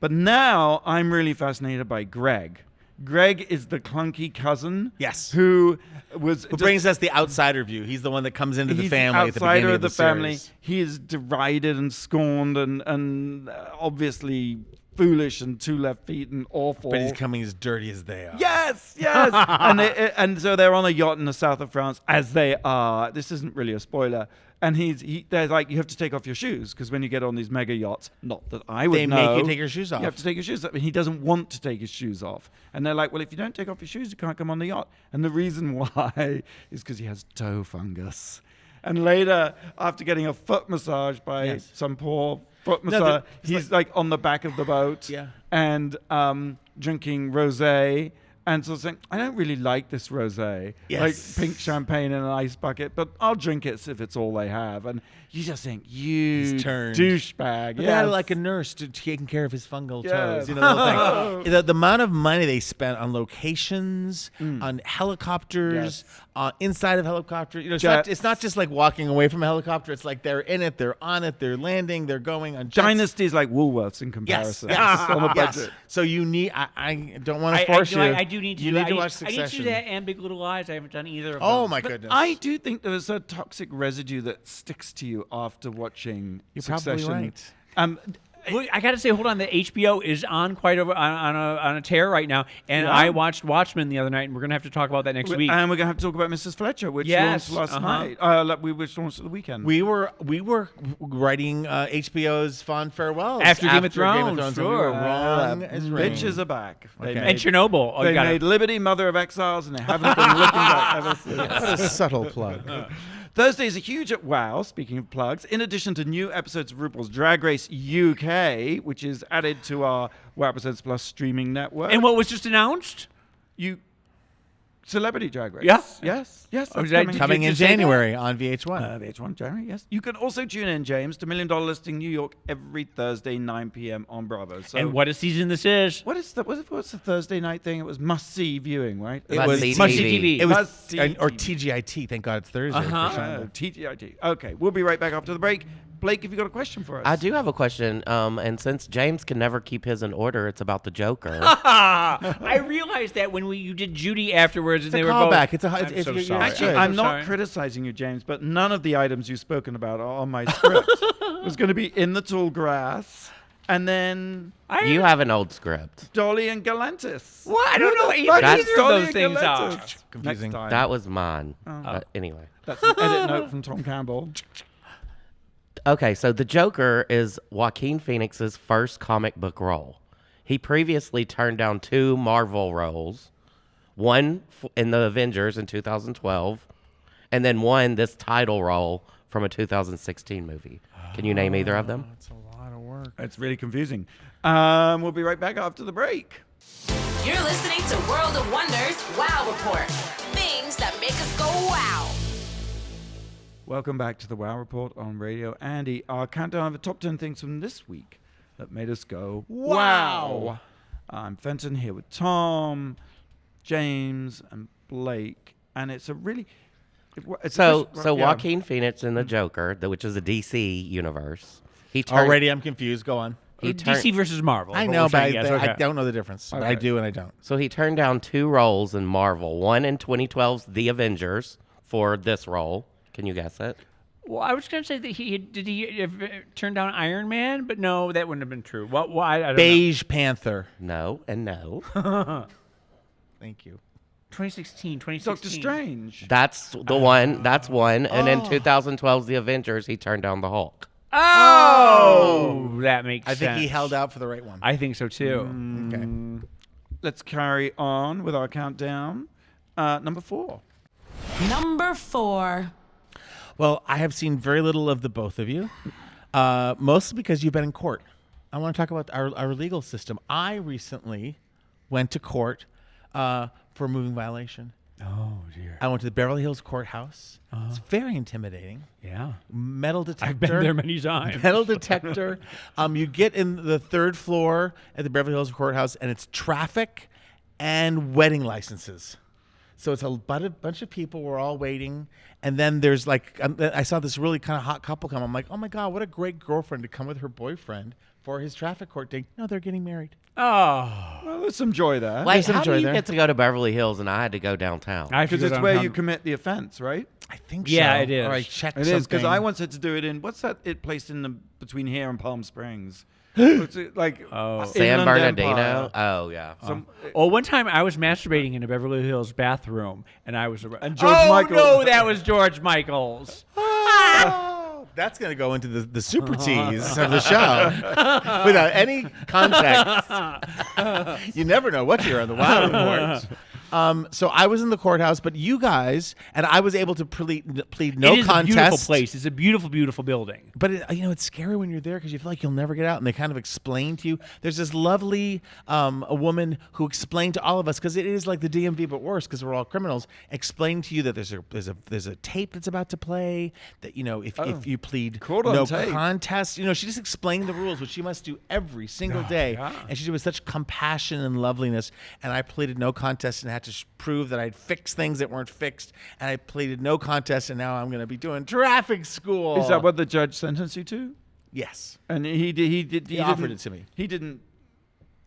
Speaker 2: But now I'm really fascinated by Greg. Greg is the clunky cousin.
Speaker 4: Yes.
Speaker 2: Who
Speaker 4: brings us the outsider view. He's the one that comes into the family at the beginning of the
Speaker 2: family.
Speaker 4: series.
Speaker 2: He is derided and scorned and obviously foolish and 2 left feet and awful.
Speaker 4: But he's coming as dirty as they are.
Speaker 2: Yes. and so they're on a yacht in the south of France, as they are. This isn't really a spoiler. And they're like, you have to take off your shoes because when you get on these mega yachts, not that I would know.
Speaker 4: They make you take your shoes off.
Speaker 2: You have to take your shoes off. And he doesn't want to take his shoes off. And they're like, well, if you don't take off your shoes, you can't come on the yacht. And the reason why is because he has toe fungus. And later, after getting a foot massage by some poor foot massage, he's like on the back of the boat and drinking rosé. And so saying, I don't really like this rosé, like pink champagne in an ice bucket, but I'll drink it if it's all they have. And you just think, you douchebag.
Speaker 4: But they had like a nurse taking care of his fungal toes. You know, the whole thing. The amount of money they spent on locations, on helicopters, inside of helicopters. You know, it's not just like walking away from a helicopter. It's like they're in it, they're on it, they're landing, they're going on jets.
Speaker 2: Dynasty is like Woolworths in comparison.
Speaker 4: Yes.
Speaker 2: On a budget.
Speaker 4: So you need. I don't want to force you.
Speaker 3: I do need to.
Speaker 4: You need to watch
Speaker 3: I
Speaker 4: Succession.
Speaker 3: need to do that and Big Little Lies. I haven't done either of them.
Speaker 4: Oh my goodness!
Speaker 2: I do think there's a toxic residue that sticks to you after watching Succession.
Speaker 4: Probably right.
Speaker 3: Well, I got to say, hold on. The HBO is on quite on a tear right now, and I watched Watchmen the other night, and we're gonna have to talk about that next week.
Speaker 2: And we're gonna have to talk about Mrs. Fletcher, which launched last night. Which launched at the weekend.
Speaker 4: We were writing HBO's fond farewells
Speaker 3: after Game of Thrones.
Speaker 4: And we
Speaker 3: Sure,
Speaker 4: were wrong as rain.
Speaker 2: Bitches are back.
Speaker 3: And Chernobyl.
Speaker 2: They made Liberty, Mother of Exiles, and they haven't been looking back ever since.
Speaker 4: What a subtle plug.
Speaker 2: Thursday is a huge at WOW, speaking of plugs, in addition to new episodes of RuPaul's Drag Race UK, which is added to our WOW Presents Plus streaming network.
Speaker 3: And what was just announced?
Speaker 2: Celebrity Drag Race.
Speaker 3: Yeah.
Speaker 2: Yes.
Speaker 3: Oh,
Speaker 4: Coming in January on VH1.
Speaker 2: VH1 January, yes. You can also tune in, James, to $1 Million Listing New York every Thursday, 9 p.m. on Bravo. So
Speaker 3: And what a season this is.
Speaker 2: what's the Thursday night thing? It was must-see viewing, right?
Speaker 4: It was
Speaker 3: Must-see TV.
Speaker 4: It was
Speaker 2: Must-see
Speaker 4: or
Speaker 2: TV.
Speaker 4: TGIT. Thank God it's Thursday. for sure.
Speaker 2: TGIT. Okay, we'll be right back after the break. Blake, have you got a question for us?
Speaker 5: I do have a question, and since James can never keep his in order, it's about the Joker.
Speaker 3: I realized that when you did Judy afterwards, and
Speaker 4: It's a
Speaker 3: they were
Speaker 4: callback.
Speaker 3: both.
Speaker 4: I'm so sorry.
Speaker 2: Actually, I'm not criticizing you, James, but none of the items you've spoken about are on my script. It was going to be In the Tall Grass, and then
Speaker 5: You have an old script.
Speaker 2: Dolly and Galantis.
Speaker 3: What? I don't know
Speaker 2: Who the
Speaker 3: what
Speaker 2: fuck
Speaker 3: either
Speaker 2: is
Speaker 3: of
Speaker 2: Dolly
Speaker 3: those
Speaker 2: and
Speaker 3: things are.
Speaker 2: Galantis?
Speaker 4: Confusing.
Speaker 2: Next time.
Speaker 5: That was mine. Anyway.
Speaker 2: That's an edit note from Tom Campbell.
Speaker 5: Okay, so the Joker is Joaquin Phoenix's first comic book role. He previously turned down 2 Marvel roles, one in the Avengers in 2012, and then one this title role from a 2016 movie. Can you name either of them?
Speaker 4: It's a lot of work.
Speaker 2: It's really confusing. We'll be right back after the break.
Speaker 1: You're listening to World of Wonders Wow Report. Things that make us go wow.
Speaker 2: Welcome back to the WOW Report on Radio Andy. Our countdown of the top 10 things from this week that made us go, wow. I'm Fenton here with Tom, James, and Blake. And it's a really...
Speaker 5: So Joaquin Phoenix in the Joker, which is a DC universe.
Speaker 4: Already I'm confused. Go on.
Speaker 3: DC versus Marvel.
Speaker 4: I know, but I don't know the difference. Okay. I do and I don't.
Speaker 5: So he turned down 2 roles in Marvel. One in 2012's The Avengers for this role. Can you guess it?
Speaker 3: Well, I was going to say that did he turn down Iron Man, but no, that wouldn't have been true. Why? I don't
Speaker 4: Beige Panther.
Speaker 5: No and no.
Speaker 4: Thank you.
Speaker 3: 2016.
Speaker 2: Doctor Strange.
Speaker 5: That's the one. That's one. And in 2012's The Avengers, he turned down the Hulk.
Speaker 3: Oh, that makes sense.
Speaker 4: I think he held out for the right one.
Speaker 3: I think so too.
Speaker 4: Okay.
Speaker 2: Let's carry on with our countdown. Number 4.
Speaker 1: Number 4.
Speaker 4: Well, I have seen very little of the both of you, mostly because you've been in court. I want to talk about our legal system. I recently went to court for a moving violation.
Speaker 3: Oh, dear.
Speaker 4: I went to the Beverly Hills courthouse. It's very intimidating.
Speaker 3: Yeah.
Speaker 4: Metal detector.
Speaker 3: I've been there many times.
Speaker 4: Metal detector. You get in the 3rd floor at the Beverly Hills courthouse, and it's traffic and wedding licenses. So it's a bunch of people. We're all waiting. And then there's I saw this really kind of hot couple come. I'm like, oh, my God, what a great girlfriend to come with her boyfriend for his traffic court date. No, they're getting married.
Speaker 3: Oh.
Speaker 2: Well, there's some joy there.
Speaker 5: Wait, how do you get to go to Beverly Hills and I had to go downtown?
Speaker 2: Because it's where you commit the offense, right?
Speaker 4: I think
Speaker 3: yeah,
Speaker 4: so.
Speaker 3: it is.
Speaker 4: Or I checked
Speaker 2: It
Speaker 4: something.
Speaker 2: is, because I once had to do it in, what's that place between here and Palm Springs? What's it, like
Speaker 5: San
Speaker 2: Inland
Speaker 5: Bernardino?
Speaker 2: Empire.
Speaker 5: Oh, yeah.
Speaker 3: One time I was masturbating in a Beverly Hills bathroom, and I was
Speaker 2: And George Michael.
Speaker 3: No, that was George Michael's.
Speaker 4: That's going to go into the super tease of the show without any context. You never know what you're on the WOW Report. So I was in the courthouse, but you guys, and I was able to plead no contest.
Speaker 3: It is a beautiful place. It's a beautiful, beautiful building.
Speaker 4: But it's scary when you're there because you feel like you'll never get out, and they kind of explain to you. There's this lovely a woman who explained to all of us, because it is like the DMV but worse because we're all criminals. Explained to you that there's a tape that's about to play. That if you plead no contest, she just explained the rules, which she must do every single day, and she did it with such compassion and loveliness. And I pleaded no contest and had to prove that I'd fixed things that weren't fixed, and I pleaded no contest, and now I'm going to be doing traffic school.
Speaker 2: Is that what the judge sentenced you to?
Speaker 4: Yes.
Speaker 2: And he
Speaker 4: offered it to me.
Speaker 2: He didn't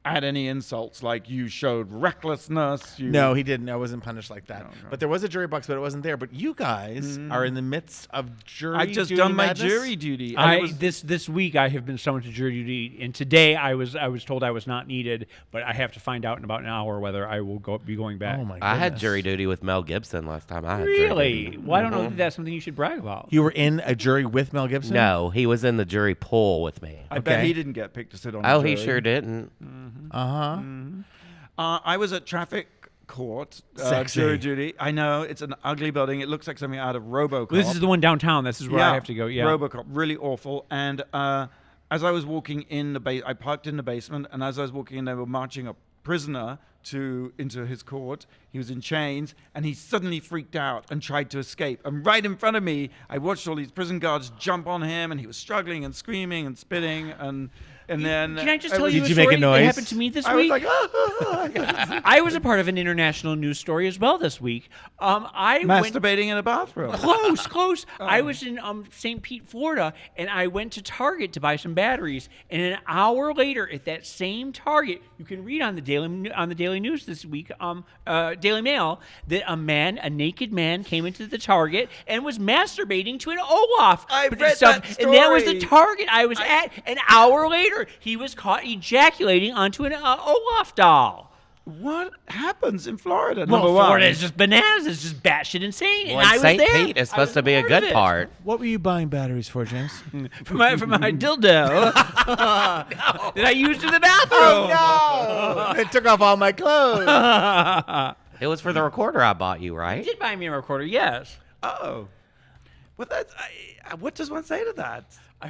Speaker 2: add any insults like you showed recklessness.
Speaker 4: No, he didn't. I wasn't punished like that. No. But there was a jury box, but it wasn't there. But you guys are in the midst of jury duty.
Speaker 2: I just done my jury duty.
Speaker 3: This week I have been summoned to jury duty, and today I was told I was not needed, but I have to find out in about an hour whether I will be going back.
Speaker 4: Oh my goodness.
Speaker 5: I had jury duty with Mel Gibson last time. I had
Speaker 3: really?
Speaker 5: Jury duty.
Speaker 3: Well, I don't know if that's something you should brag about.
Speaker 4: You were in a jury with Mel Gibson?
Speaker 5: No, he was in the jury pool with me.
Speaker 2: I bet he didn't get picked to sit on.
Speaker 5: Oh,
Speaker 2: the jury.
Speaker 5: he sure didn't.
Speaker 2: I was at traffic court.
Speaker 4: Sexy.
Speaker 2: Jury duty. I know, it's an ugly building. It looks like something out of RoboCop.
Speaker 3: Well, this is the one downtown. This is where I have to go. Yeah,
Speaker 2: RoboCop. Really awful. And as I was walking in I parked in the basement, and as I was walking in, they were marching a prisoner into his court. He was in chains, and he suddenly freaked out and tried to escape. And right in front of me, I watched all these prison guards jump on him, and he was struggling and screaming and spitting. And then
Speaker 3: can I just tell you
Speaker 4: Did
Speaker 3: a
Speaker 4: you
Speaker 3: story
Speaker 4: make a noise?
Speaker 3: that happened to me this
Speaker 2: I
Speaker 3: week?
Speaker 2: was like,
Speaker 3: I was a part of an international news story as well this week. I
Speaker 2: masturbating in a bathroom.
Speaker 3: Close. I was in St. Pete, Florida, and I went to Target to buy some batteries. And an hour later, at that same Target, you can read on the Daily News this week, Daily Mail, that a naked man came into the Target and was masturbating to an Olaf.
Speaker 2: I read that story.
Speaker 3: And that was the Target I was at. An hour later, he was caught ejaculating onto an Olaf doll.
Speaker 2: What happens in Florida?
Speaker 3: Well,
Speaker 2: Number one.
Speaker 3: Florida is just bananas. It's just batshit insane.
Speaker 5: Well,
Speaker 3: and I was
Speaker 5: St.
Speaker 3: there.
Speaker 5: Pete is supposed to be a
Speaker 3: part
Speaker 5: good
Speaker 3: of it.
Speaker 5: part.
Speaker 4: What were you buying batteries for, James?
Speaker 3: For my dildo that I used in the bathroom.
Speaker 4: No! It took off all my clothes.
Speaker 5: It was for the recorder I bought you, right?
Speaker 3: You did buy me a recorder, yes.
Speaker 2: Oh. Well, what does one say to that?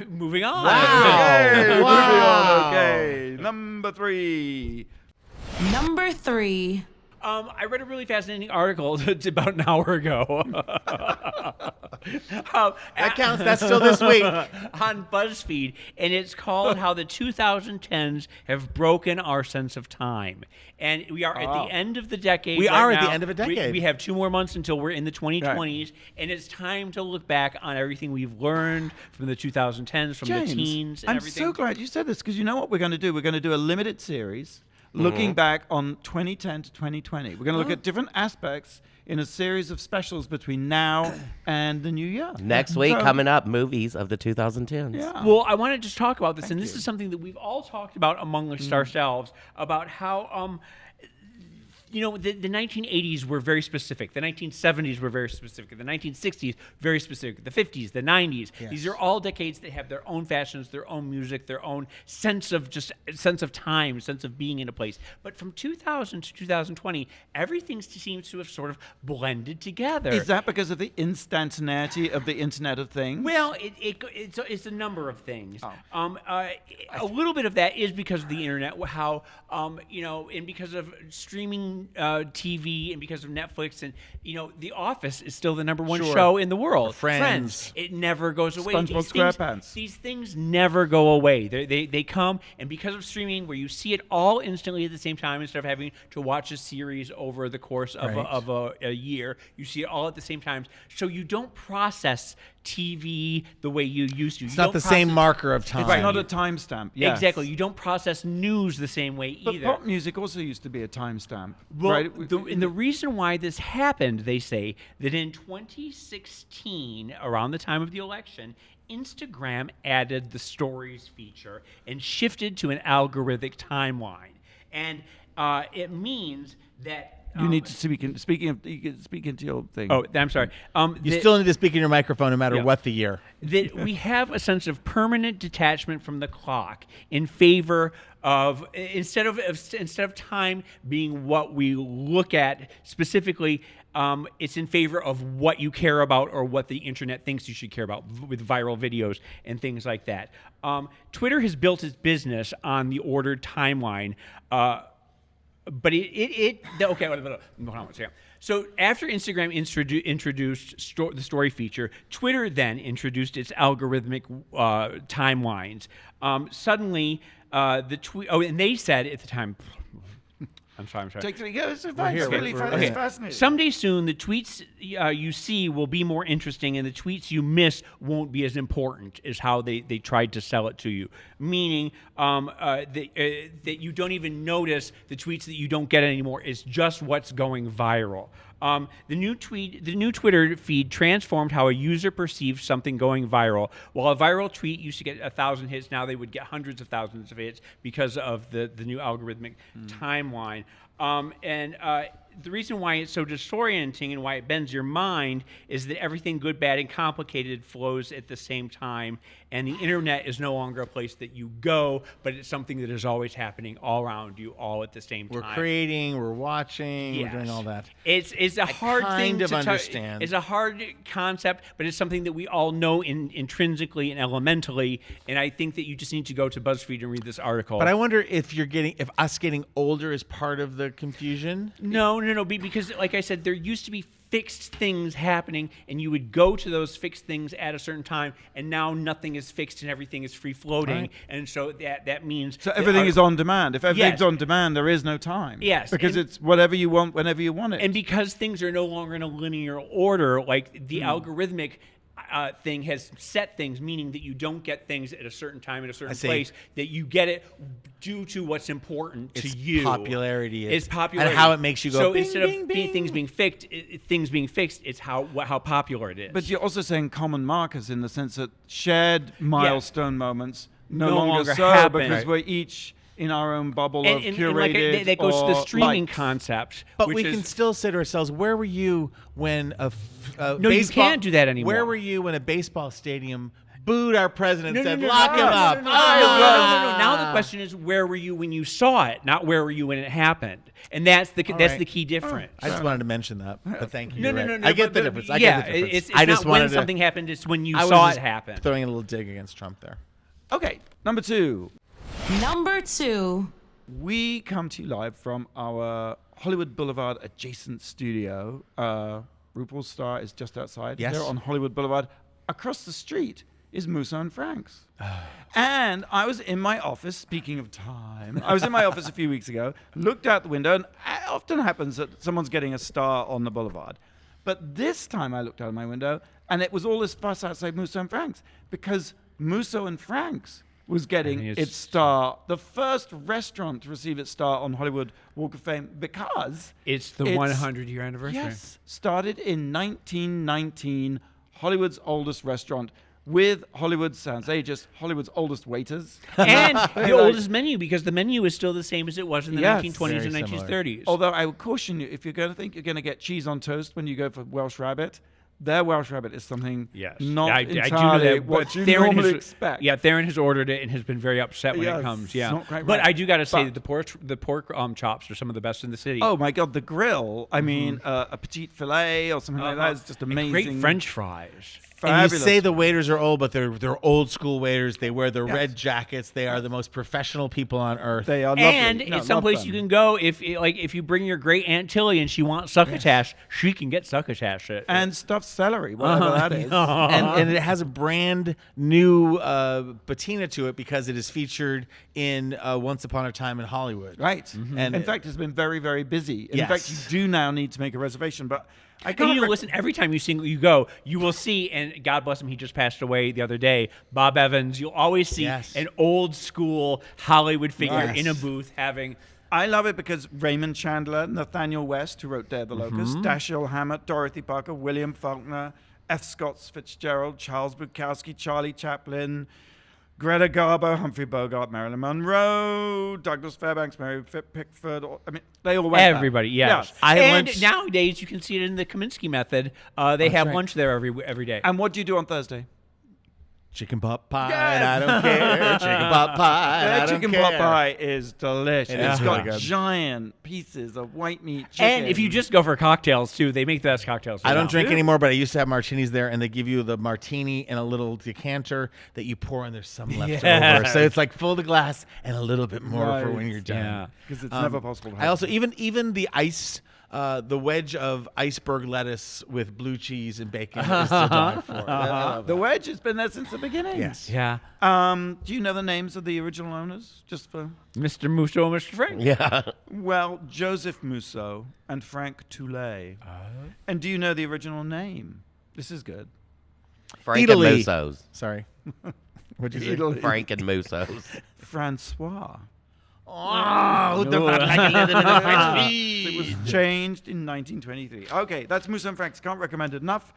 Speaker 3: Moving on.
Speaker 2: Okay,
Speaker 4: Wow.
Speaker 2: moving on. Okay, number 3.
Speaker 1: Number 3.
Speaker 3: I read a really fascinating article about an hour ago.
Speaker 4: That counts. That's still this week.
Speaker 3: On BuzzFeed, and it's called "How the 2010s Have Broken Our Sense of Time." And we are at the end of the decade.
Speaker 4: We are
Speaker 3: right
Speaker 4: at the
Speaker 3: now.
Speaker 4: end of a decade.
Speaker 3: We have 2 more months until we're in the 2020s, and it's time to look back on everything we've learned from the 2010s, from
Speaker 2: James,
Speaker 3: the teens, and
Speaker 2: I'm
Speaker 3: everything.
Speaker 2: so glad you said this because you know what we're going to do? We're going to do a limited series looking back on 2010 to 2020. We're going to look at different aspects in a series of specials between now and the new year.
Speaker 5: Next week,
Speaker 2: So-
Speaker 5: coming up, movies of the 2010s.
Speaker 2: Yeah.
Speaker 3: Well, I want to just talk about this, and this
Speaker 2: you.
Speaker 3: is something that we've all talked about amongst ourselves about how, the 1980s were very specific. The 1970s were very specific. The 1960s, very specific. The 50s, the 90s.
Speaker 4: Yes.
Speaker 3: These are all decades that have their own fashions, their own music, their own sense of time, sense of being in a place. But from 2000 to 2020, everything seems to have sort of blended together.
Speaker 2: Is that because of the instantaneity of the Internet of Things?
Speaker 3: Well, it's a number of things.
Speaker 2: Oh.
Speaker 3: A little bit of that is because of the internet, how and because of streaming TV, and because of Netflix, and The Office is still the number 1
Speaker 4: Sure.
Speaker 3: show in the world.
Speaker 4: Or Friends.
Speaker 3: It never goes away.
Speaker 2: SpongeBob SquarePants.
Speaker 3: These things never go away. They come, and because of streaming, where you see it all instantly at the same time, instead of having to watch a series over the course of a year, you see it all at the same time. So you don't process TV the way you used to.
Speaker 4: It's not the same marker of time.
Speaker 2: It's not a timestamp. Yes.
Speaker 3: Exactly. You don't process news the same way
Speaker 2: But
Speaker 3: either.
Speaker 2: pop music also used to be a timestamp.
Speaker 3: Well,
Speaker 2: right?
Speaker 3: and the reason why this happened, they say, that in 2016, around the time of the election, Instagram added the stories feature and shifted to an algorithmic timeline. And it means that...
Speaker 2: You need to speak into your thing.
Speaker 3: Oh, I'm sorry.
Speaker 4: You still need to speak in your microphone no matter
Speaker 3: Yeah.
Speaker 4: what the year.
Speaker 3: That we have a sense of permanent detachment from the clock in favor of instead of time being what we look at specifically. It's in favor of what you care about or what the internet thinks you should care about, with viral videos and things like that. Twitter has built its business on the ordered timeline. But okay. Hold on a second. So after Instagram introduced the story feature, Twitter then introduced its algorithmic timelines. Suddenly, the tweet. Oh, and they said at the time. I'm sorry.
Speaker 2: Take 3 years. It's really
Speaker 3: Okay.
Speaker 2: fascinating.
Speaker 3: Someday soon, the tweets you see will be more interesting, and the tweets you miss won't be as important, is how they tried to sell it to you. Meaning that you don't even notice the tweets that you don't get anymore. It's just what's going viral. The new Twitter feed transformed how a user perceives something going viral. While a viral tweet used to get 1,000 hits, now they would get hundreds of thousands of hits because of the new algorithmic timeline. The reason why it's so disorienting and why it bends your mind is that everything good, bad, and complicated flows at the same time, and the internet is no longer a place that you go, but it's something that is always happening all around you, all at the same time.
Speaker 4: We're creating, we're watching,
Speaker 3: Yes.
Speaker 4: we're doing all that.
Speaker 3: It's a hard thing
Speaker 4: kind of
Speaker 3: to
Speaker 4: understand.
Speaker 3: It's a hard concept, but it's something that we all know intrinsically and elementally. And I think that you just need to go to BuzzFeed and read this article.
Speaker 4: But I wonder if us getting older is part of the confusion.
Speaker 3: No, because like I said, there used to be fixed things happening, and you would go to those fixed things at a certain time, and now nothing is fixed and everything is free floating,
Speaker 2: Right.
Speaker 3: and so that means
Speaker 2: So everything is on demand. If everything's
Speaker 3: Yes.
Speaker 2: on demand, there is no time.
Speaker 3: Yes,
Speaker 2: Because
Speaker 3: and-
Speaker 2: it's whatever you want, whenever you want it.
Speaker 3: And because things are no longer in a linear order, like the algorithmic thing has set things, meaning that you don't get things at a certain time in a certain
Speaker 4: see.
Speaker 3: place, that you get it due to what's important to
Speaker 4: It's
Speaker 3: you.
Speaker 4: popularity.
Speaker 3: It's popularity.
Speaker 4: And how it makes you go,
Speaker 3: So
Speaker 4: bing,
Speaker 3: instead
Speaker 4: bing,
Speaker 3: of
Speaker 4: bing.
Speaker 3: things being fixed, it's how popular it is.
Speaker 2: But you're also saying common markers in the sense that shared milestone moments no longer so
Speaker 3: happen.
Speaker 2: because we're each in our own bubble of
Speaker 3: and
Speaker 2: curated
Speaker 3: like that goes to the
Speaker 2: or
Speaker 3: streaming
Speaker 2: liked.
Speaker 3: concept.
Speaker 4: But
Speaker 3: which
Speaker 4: we
Speaker 3: is,
Speaker 4: can still say to ourselves, where were you when a
Speaker 3: No, you
Speaker 4: baseball,
Speaker 3: can't do that anymore.
Speaker 4: Where were you when a baseball stadium booed our president and said,
Speaker 3: no,
Speaker 4: lock him up?
Speaker 3: No. Now the question is, where were you when you saw it, not where were you when it happened? And that's the key difference.
Speaker 4: I just wanted to mention that, but thank you.
Speaker 3: No,
Speaker 4: You're
Speaker 3: no,
Speaker 4: right.
Speaker 3: no.
Speaker 4: I get the
Speaker 3: but-
Speaker 4: difference. I
Speaker 3: yeah,
Speaker 4: get the difference.
Speaker 3: It's
Speaker 4: I just
Speaker 3: not
Speaker 4: wanted
Speaker 3: when
Speaker 4: to,
Speaker 3: something happened, it's when you
Speaker 4: I was
Speaker 3: saw
Speaker 4: just
Speaker 3: it happen.
Speaker 4: Throwing a little dig against Trump there.
Speaker 2: Okay, number 2.
Speaker 1: Number 2.
Speaker 2: we come to you live from our Hollywood Boulevard adjacent studio. RuPaul's Star is just outside.
Speaker 4: Yes.
Speaker 2: They're on Hollywood Boulevard. Across the street is Musso and Frank's. And I was in my office, speaking of time, I was in my office a few weeks ago, looked out the window, and it often happens that someone's getting a star on the boulevard. But this time I looked out of my window, and it was all this fuss outside Musso and Frank's, because Musso and Frank's was getting its star, the first restaurant to receive its star on Hollywood Walk of Fame, because
Speaker 3: It's the 100-year anniversary.
Speaker 2: yes, started in 1919, Hollywood's oldest restaurant, with Hollywood's sounds ageist, Hollywood's oldest waiters.
Speaker 3: And the oldest menu, because the menu is still the same as it was in the
Speaker 2: Yes.
Speaker 3: 1920s and
Speaker 4: Very similar.
Speaker 3: 1930s.
Speaker 2: Although I would caution you, if you're going to think you're going to get cheese on toast when you go for Welsh Rabbit, their Welsh Rabbit is something not
Speaker 3: I do know
Speaker 2: entirely
Speaker 3: that,
Speaker 2: what
Speaker 3: but
Speaker 2: you
Speaker 3: Theron
Speaker 2: normally
Speaker 3: has,
Speaker 2: expect.
Speaker 3: Yeah, Theron has ordered it and has been very upset when
Speaker 2: Yes,
Speaker 3: it comes.
Speaker 2: it's
Speaker 3: Yeah,
Speaker 2: not quite
Speaker 3: but
Speaker 2: right.
Speaker 3: I do got to say
Speaker 2: But-
Speaker 3: that the pork chops are some of the best in the city.
Speaker 2: Oh my God, the grill! I mean, a petite fillet or something like that is just
Speaker 3: And
Speaker 2: amazing.
Speaker 3: great French fries.
Speaker 4: And you
Speaker 2: Fabulous.
Speaker 4: say the waiters are old, but they're old school waiters. They wear the
Speaker 2: Yes.
Speaker 4: red jackets. They are the most professional people on earth.
Speaker 2: They are lovely.
Speaker 3: And
Speaker 2: No,
Speaker 3: it's someplace you
Speaker 2: love them.
Speaker 3: can go if you bring your great Aunt Tilly and she wants succotash, she can get succotash.
Speaker 2: And stuffed celery, whatever that is.
Speaker 4: and it has a brand new patina to it because it is featured in Once Upon a Time in Hollywood.
Speaker 2: Right.
Speaker 4: And
Speaker 2: in fact, it's been very, very busy. In
Speaker 4: Yes.
Speaker 2: fact, you do now need to make a reservation, but I
Speaker 3: And
Speaker 2: can't
Speaker 3: listen, every time you go, you will see, and God bless him, he just passed away the other day, Bob Evans. You'll always see
Speaker 4: Yes.
Speaker 3: an old school Hollywood figure
Speaker 4: Yes.
Speaker 3: in a booth having.
Speaker 2: I love it because Raymond Chandler, Nathaniel West, who wrote Dare the Locust, Dashiell Hammett, Dorothy Parker, William Faulkner, F. Scott Fitzgerald, Charles Bukowski, Charlie Chaplin, Greta Garbo, Humphrey Bogart, Marilyn Monroe, Douglas Fairbanks, Mary Pickford. I mean, they all went back.
Speaker 3: Everybody, yes.
Speaker 4: I had
Speaker 3: And
Speaker 4: lunch-
Speaker 3: nowadays, you can see it in the Kaminsky method. They have
Speaker 4: right.
Speaker 3: lunch there every day.
Speaker 2: And what do you do on Thursday?
Speaker 4: chicken pot pie,
Speaker 2: Yes.
Speaker 4: and I don't care. Chicken pot pie, and I
Speaker 2: Their
Speaker 4: don't
Speaker 2: chicken
Speaker 4: care.
Speaker 2: pot pie is delicious.
Speaker 4: It
Speaker 2: It's
Speaker 4: is
Speaker 2: got
Speaker 4: really good.
Speaker 2: giant pieces of white meat chicken.
Speaker 3: And if you just go for cocktails, too, they make the best cocktails.
Speaker 4: I don't
Speaker 3: now.
Speaker 4: drink anymore, but I used to have martinis there, and they give you the martini in a little decanter that you pour, and there's some left over. So it's like fill the glass and a little bit more for
Speaker 2: Right.
Speaker 4: when you're done.
Speaker 3: Yeah.
Speaker 2: because it's never possible to have
Speaker 4: I also even the ice, the wedge of iceberg lettuce with blue cheese and bacon is to die for. I love
Speaker 2: the
Speaker 4: that.
Speaker 2: wedge has been there since the beginning.
Speaker 4: Yes.
Speaker 3: Yeah.
Speaker 2: Do you know the names of the original owners? Just for
Speaker 3: Mr. Musso and Mr. Frank.
Speaker 5: Yeah.
Speaker 2: well, Joseph Musso and Frank Toulet. And do you know the original name? This is good.
Speaker 5: Frank
Speaker 4: Italy.
Speaker 5: and Musso's.
Speaker 4: Sorry. What'd you say?
Speaker 2: Italy.
Speaker 5: Frank and Musso's.
Speaker 2: Francois.
Speaker 4: Oh, the
Speaker 2: It was changed in 1923. Okay, that's Musso and Frank's. Can't recommend it enough.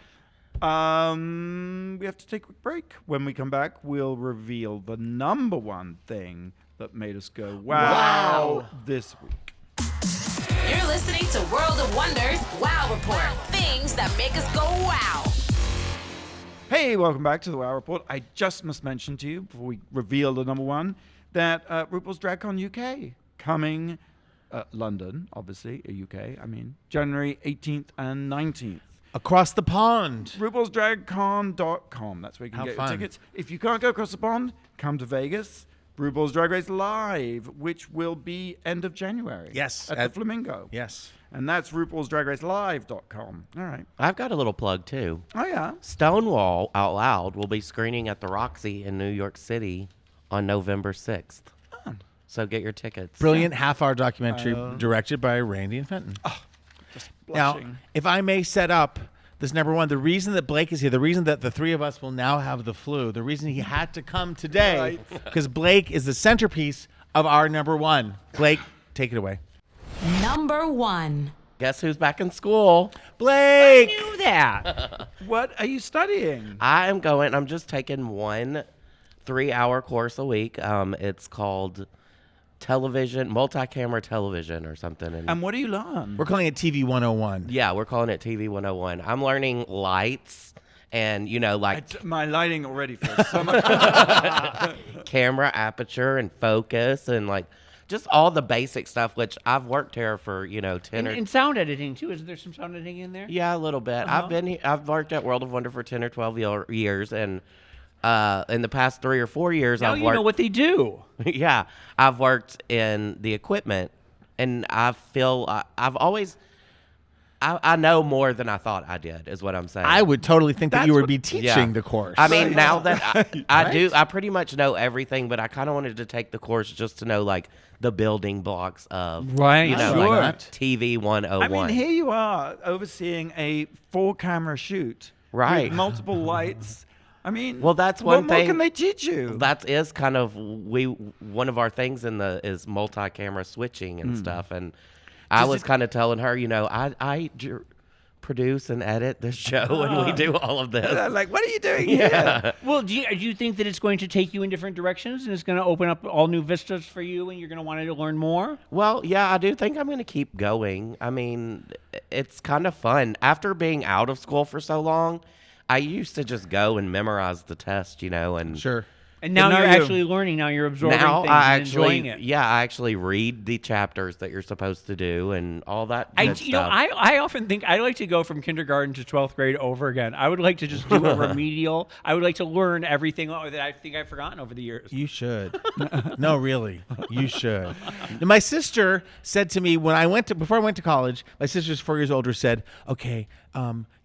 Speaker 2: We have to take a quick break. When we come back, we'll reveal the number one thing that made us go wow, this week.
Speaker 1: You're listening to World of Wonders Wow Report. Things that make us go wow.
Speaker 2: Hey, welcome back to the Wow Report. I just must mention to you, before we reveal the number one, that RuPaul's DragCon UK coming, London, obviously, UK, I mean, January 18th and 19th.
Speaker 4: Across the pond.
Speaker 2: RuPaulsDragCon.com. That's where you can
Speaker 4: How
Speaker 2: get
Speaker 4: fun.
Speaker 2: your tickets. If you can't go across the pond, come to Vegas. RuPaul's Drag Race Live, which will be end of January.
Speaker 4: Yes,
Speaker 2: At the Flamingo.
Speaker 4: Yes.
Speaker 2: And that's RuPaulsDragRaceLive.com. All right.
Speaker 5: I've got a little plug too.
Speaker 2: Oh, yeah.
Speaker 5: Stonewall Out Loud will be screening at the Roxy in New York City on November 6th. So get your tickets.
Speaker 4: Brilliant half-hour documentary directed by Randy and Fenton. Now,
Speaker 2: Blushing.
Speaker 4: if I may set up this number one, the reason that Blake is here, the reason that the three of us will now have the flu, the reason he had to come today,
Speaker 2: Right.
Speaker 4: because Blake is the centerpiece of our number one. Blake, take it away.
Speaker 1: Number one.
Speaker 5: Guess who's back in school?
Speaker 4: Blake!
Speaker 3: Knew that.
Speaker 2: What are you studying?
Speaker 5: I'm just taking one 3-hour course a week. It's called television, multi-camera television or something.
Speaker 2: And what do you learn?
Speaker 4: We're calling it TV 101.
Speaker 5: Yeah, we're calling it TV 101. I'm learning lights and,
Speaker 2: My lighting already feels so much
Speaker 5: camera aperture and focus and, just all the basic stuff, which I've worked here for, 10 or...
Speaker 3: And sound editing, too. Is there some sound editing in there?
Speaker 5: Yeah, a little bit. I've worked at World of Wonder for 10 or 12 years, and in the past 3 or 4 years,
Speaker 3: Now
Speaker 5: I've
Speaker 3: you
Speaker 5: worked.
Speaker 3: know what they do.
Speaker 5: Yeah, I've worked in the equipment, and I feel I've always. I know more than I thought I did, is what I'm saying.
Speaker 4: I would totally think that
Speaker 2: That's
Speaker 4: you would
Speaker 2: what-
Speaker 4: be teaching
Speaker 5: Yeah.
Speaker 4: the course.
Speaker 5: I mean, now that I do,
Speaker 4: Right?
Speaker 5: I pretty much know everything, but I kind of wanted to take the course just to know, like, the building blocks of,
Speaker 3: Right,
Speaker 5: you know,
Speaker 3: sure.
Speaker 5: like TV 101.
Speaker 2: I mean, here you are overseeing a 4-camera shoot,
Speaker 5: Right.
Speaker 2: with multiple lights. I mean,
Speaker 5: Well, that's
Speaker 2: what
Speaker 5: one
Speaker 2: more
Speaker 5: thing-
Speaker 2: can they teach you?
Speaker 5: That is kind of one of our things is multi-camera switching and stuff, and I
Speaker 2: Does
Speaker 5: was
Speaker 2: it-
Speaker 5: kind of telling her, you know, I produce and edit this show, and we do all of this.
Speaker 2: Like, what are you doing here?
Speaker 3: Well, do you think that it's going to take you in different directions and it's going to open up all new vistas for you and you're going to want to learn more?
Speaker 5: Well, yeah, I do think I'm going to keep going. I mean, it's kind of fun. After being out of school for so long, I used to just go and memorize the test, you know, and
Speaker 4: Sure.
Speaker 3: And now
Speaker 2: now
Speaker 3: you're
Speaker 2: you-
Speaker 3: actually learning. Now you're absorbing
Speaker 5: now
Speaker 3: things
Speaker 5: I
Speaker 3: and
Speaker 5: actually,
Speaker 3: enjoying it.
Speaker 5: yeah, I actually read the chapters that you're supposed to do and all that good
Speaker 3: You know,
Speaker 5: stuff.
Speaker 3: I often think I'd like to go from kindergarten to 12th grade over again. I would like to just do a remedial. I would like to learn everything that I think I've forgotten over the years.
Speaker 4: You should. No, really, you should. And my sister said to me before I went to college. My sister's 4 years older. Said, "Okay,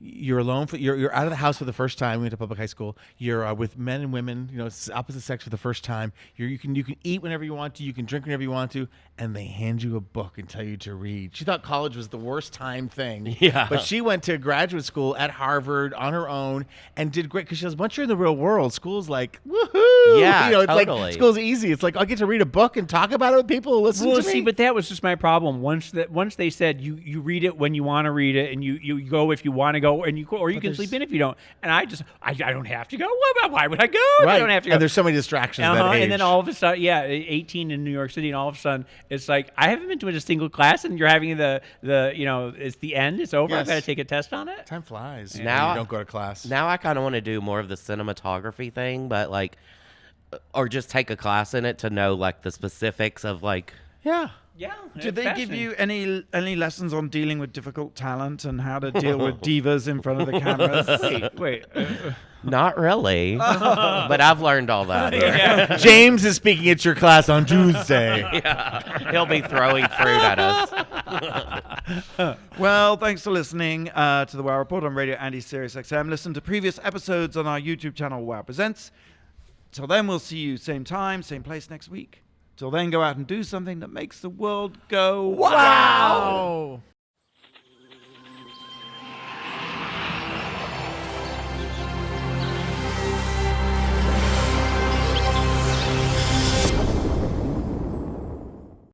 Speaker 4: you're alone. You're out of the house for the first time. We went to public high school. You're with men and women. You know, opposite sex for the first time. You can eat whenever you want to. You can drink whenever you want to. And they hand you a book and tell you to read." She thought college was the worst time thing.
Speaker 5: Yeah.
Speaker 4: But she went to graduate school at Harvard on her own and did great because she goes, once you're in the real world, school's like, woohoo.
Speaker 5: Yeah,
Speaker 4: you know, it's
Speaker 5: totally.
Speaker 4: like school's easy. It's like I'll get to read a book and talk about it with people who listen
Speaker 3: Well,
Speaker 4: to
Speaker 3: see,
Speaker 4: me.
Speaker 3: but that was just my problem. Once they said you read it when you want to read it, and you go if you want to go, and you can
Speaker 4: there's-
Speaker 3: sleep in if you don't. And I don't have to go. Why would I go? If I
Speaker 4: Right.
Speaker 3: don't have to go.
Speaker 4: And there's so many distractions at that age.
Speaker 3: And then all of a sudden, 18 in New York City, and all of a sudden, it's like I haven't been to a single class, and you're having the it's the end, it's over. I've
Speaker 4: Yes.
Speaker 3: got to take a test on it.
Speaker 4: time flies when
Speaker 5: Now-
Speaker 4: you don't go to class.
Speaker 5: Now I kind of want to do more of the cinematography thing, but like, or just take a class in it to know like the specifics of like.
Speaker 4: Yeah.
Speaker 3: Yeah.
Speaker 2: Did they give you any lessons on dealing with difficult talent and how to deal with divas in front of the cameras?
Speaker 3: Wait.
Speaker 5: Not really, but I've learned all that.
Speaker 3: Yeah.
Speaker 4: James is speaking at your class on Tuesday.
Speaker 5: He'll be throwing fruit at us.
Speaker 2: Well, thanks for listening to the WoW Report on Radio Andy Sirius XM. Listen to previous episodes on our YouTube channel, WoW Presents. Till then, we'll see you same time, same place next week. Till then, go out and do something that makes the world go
Speaker 4: Wow.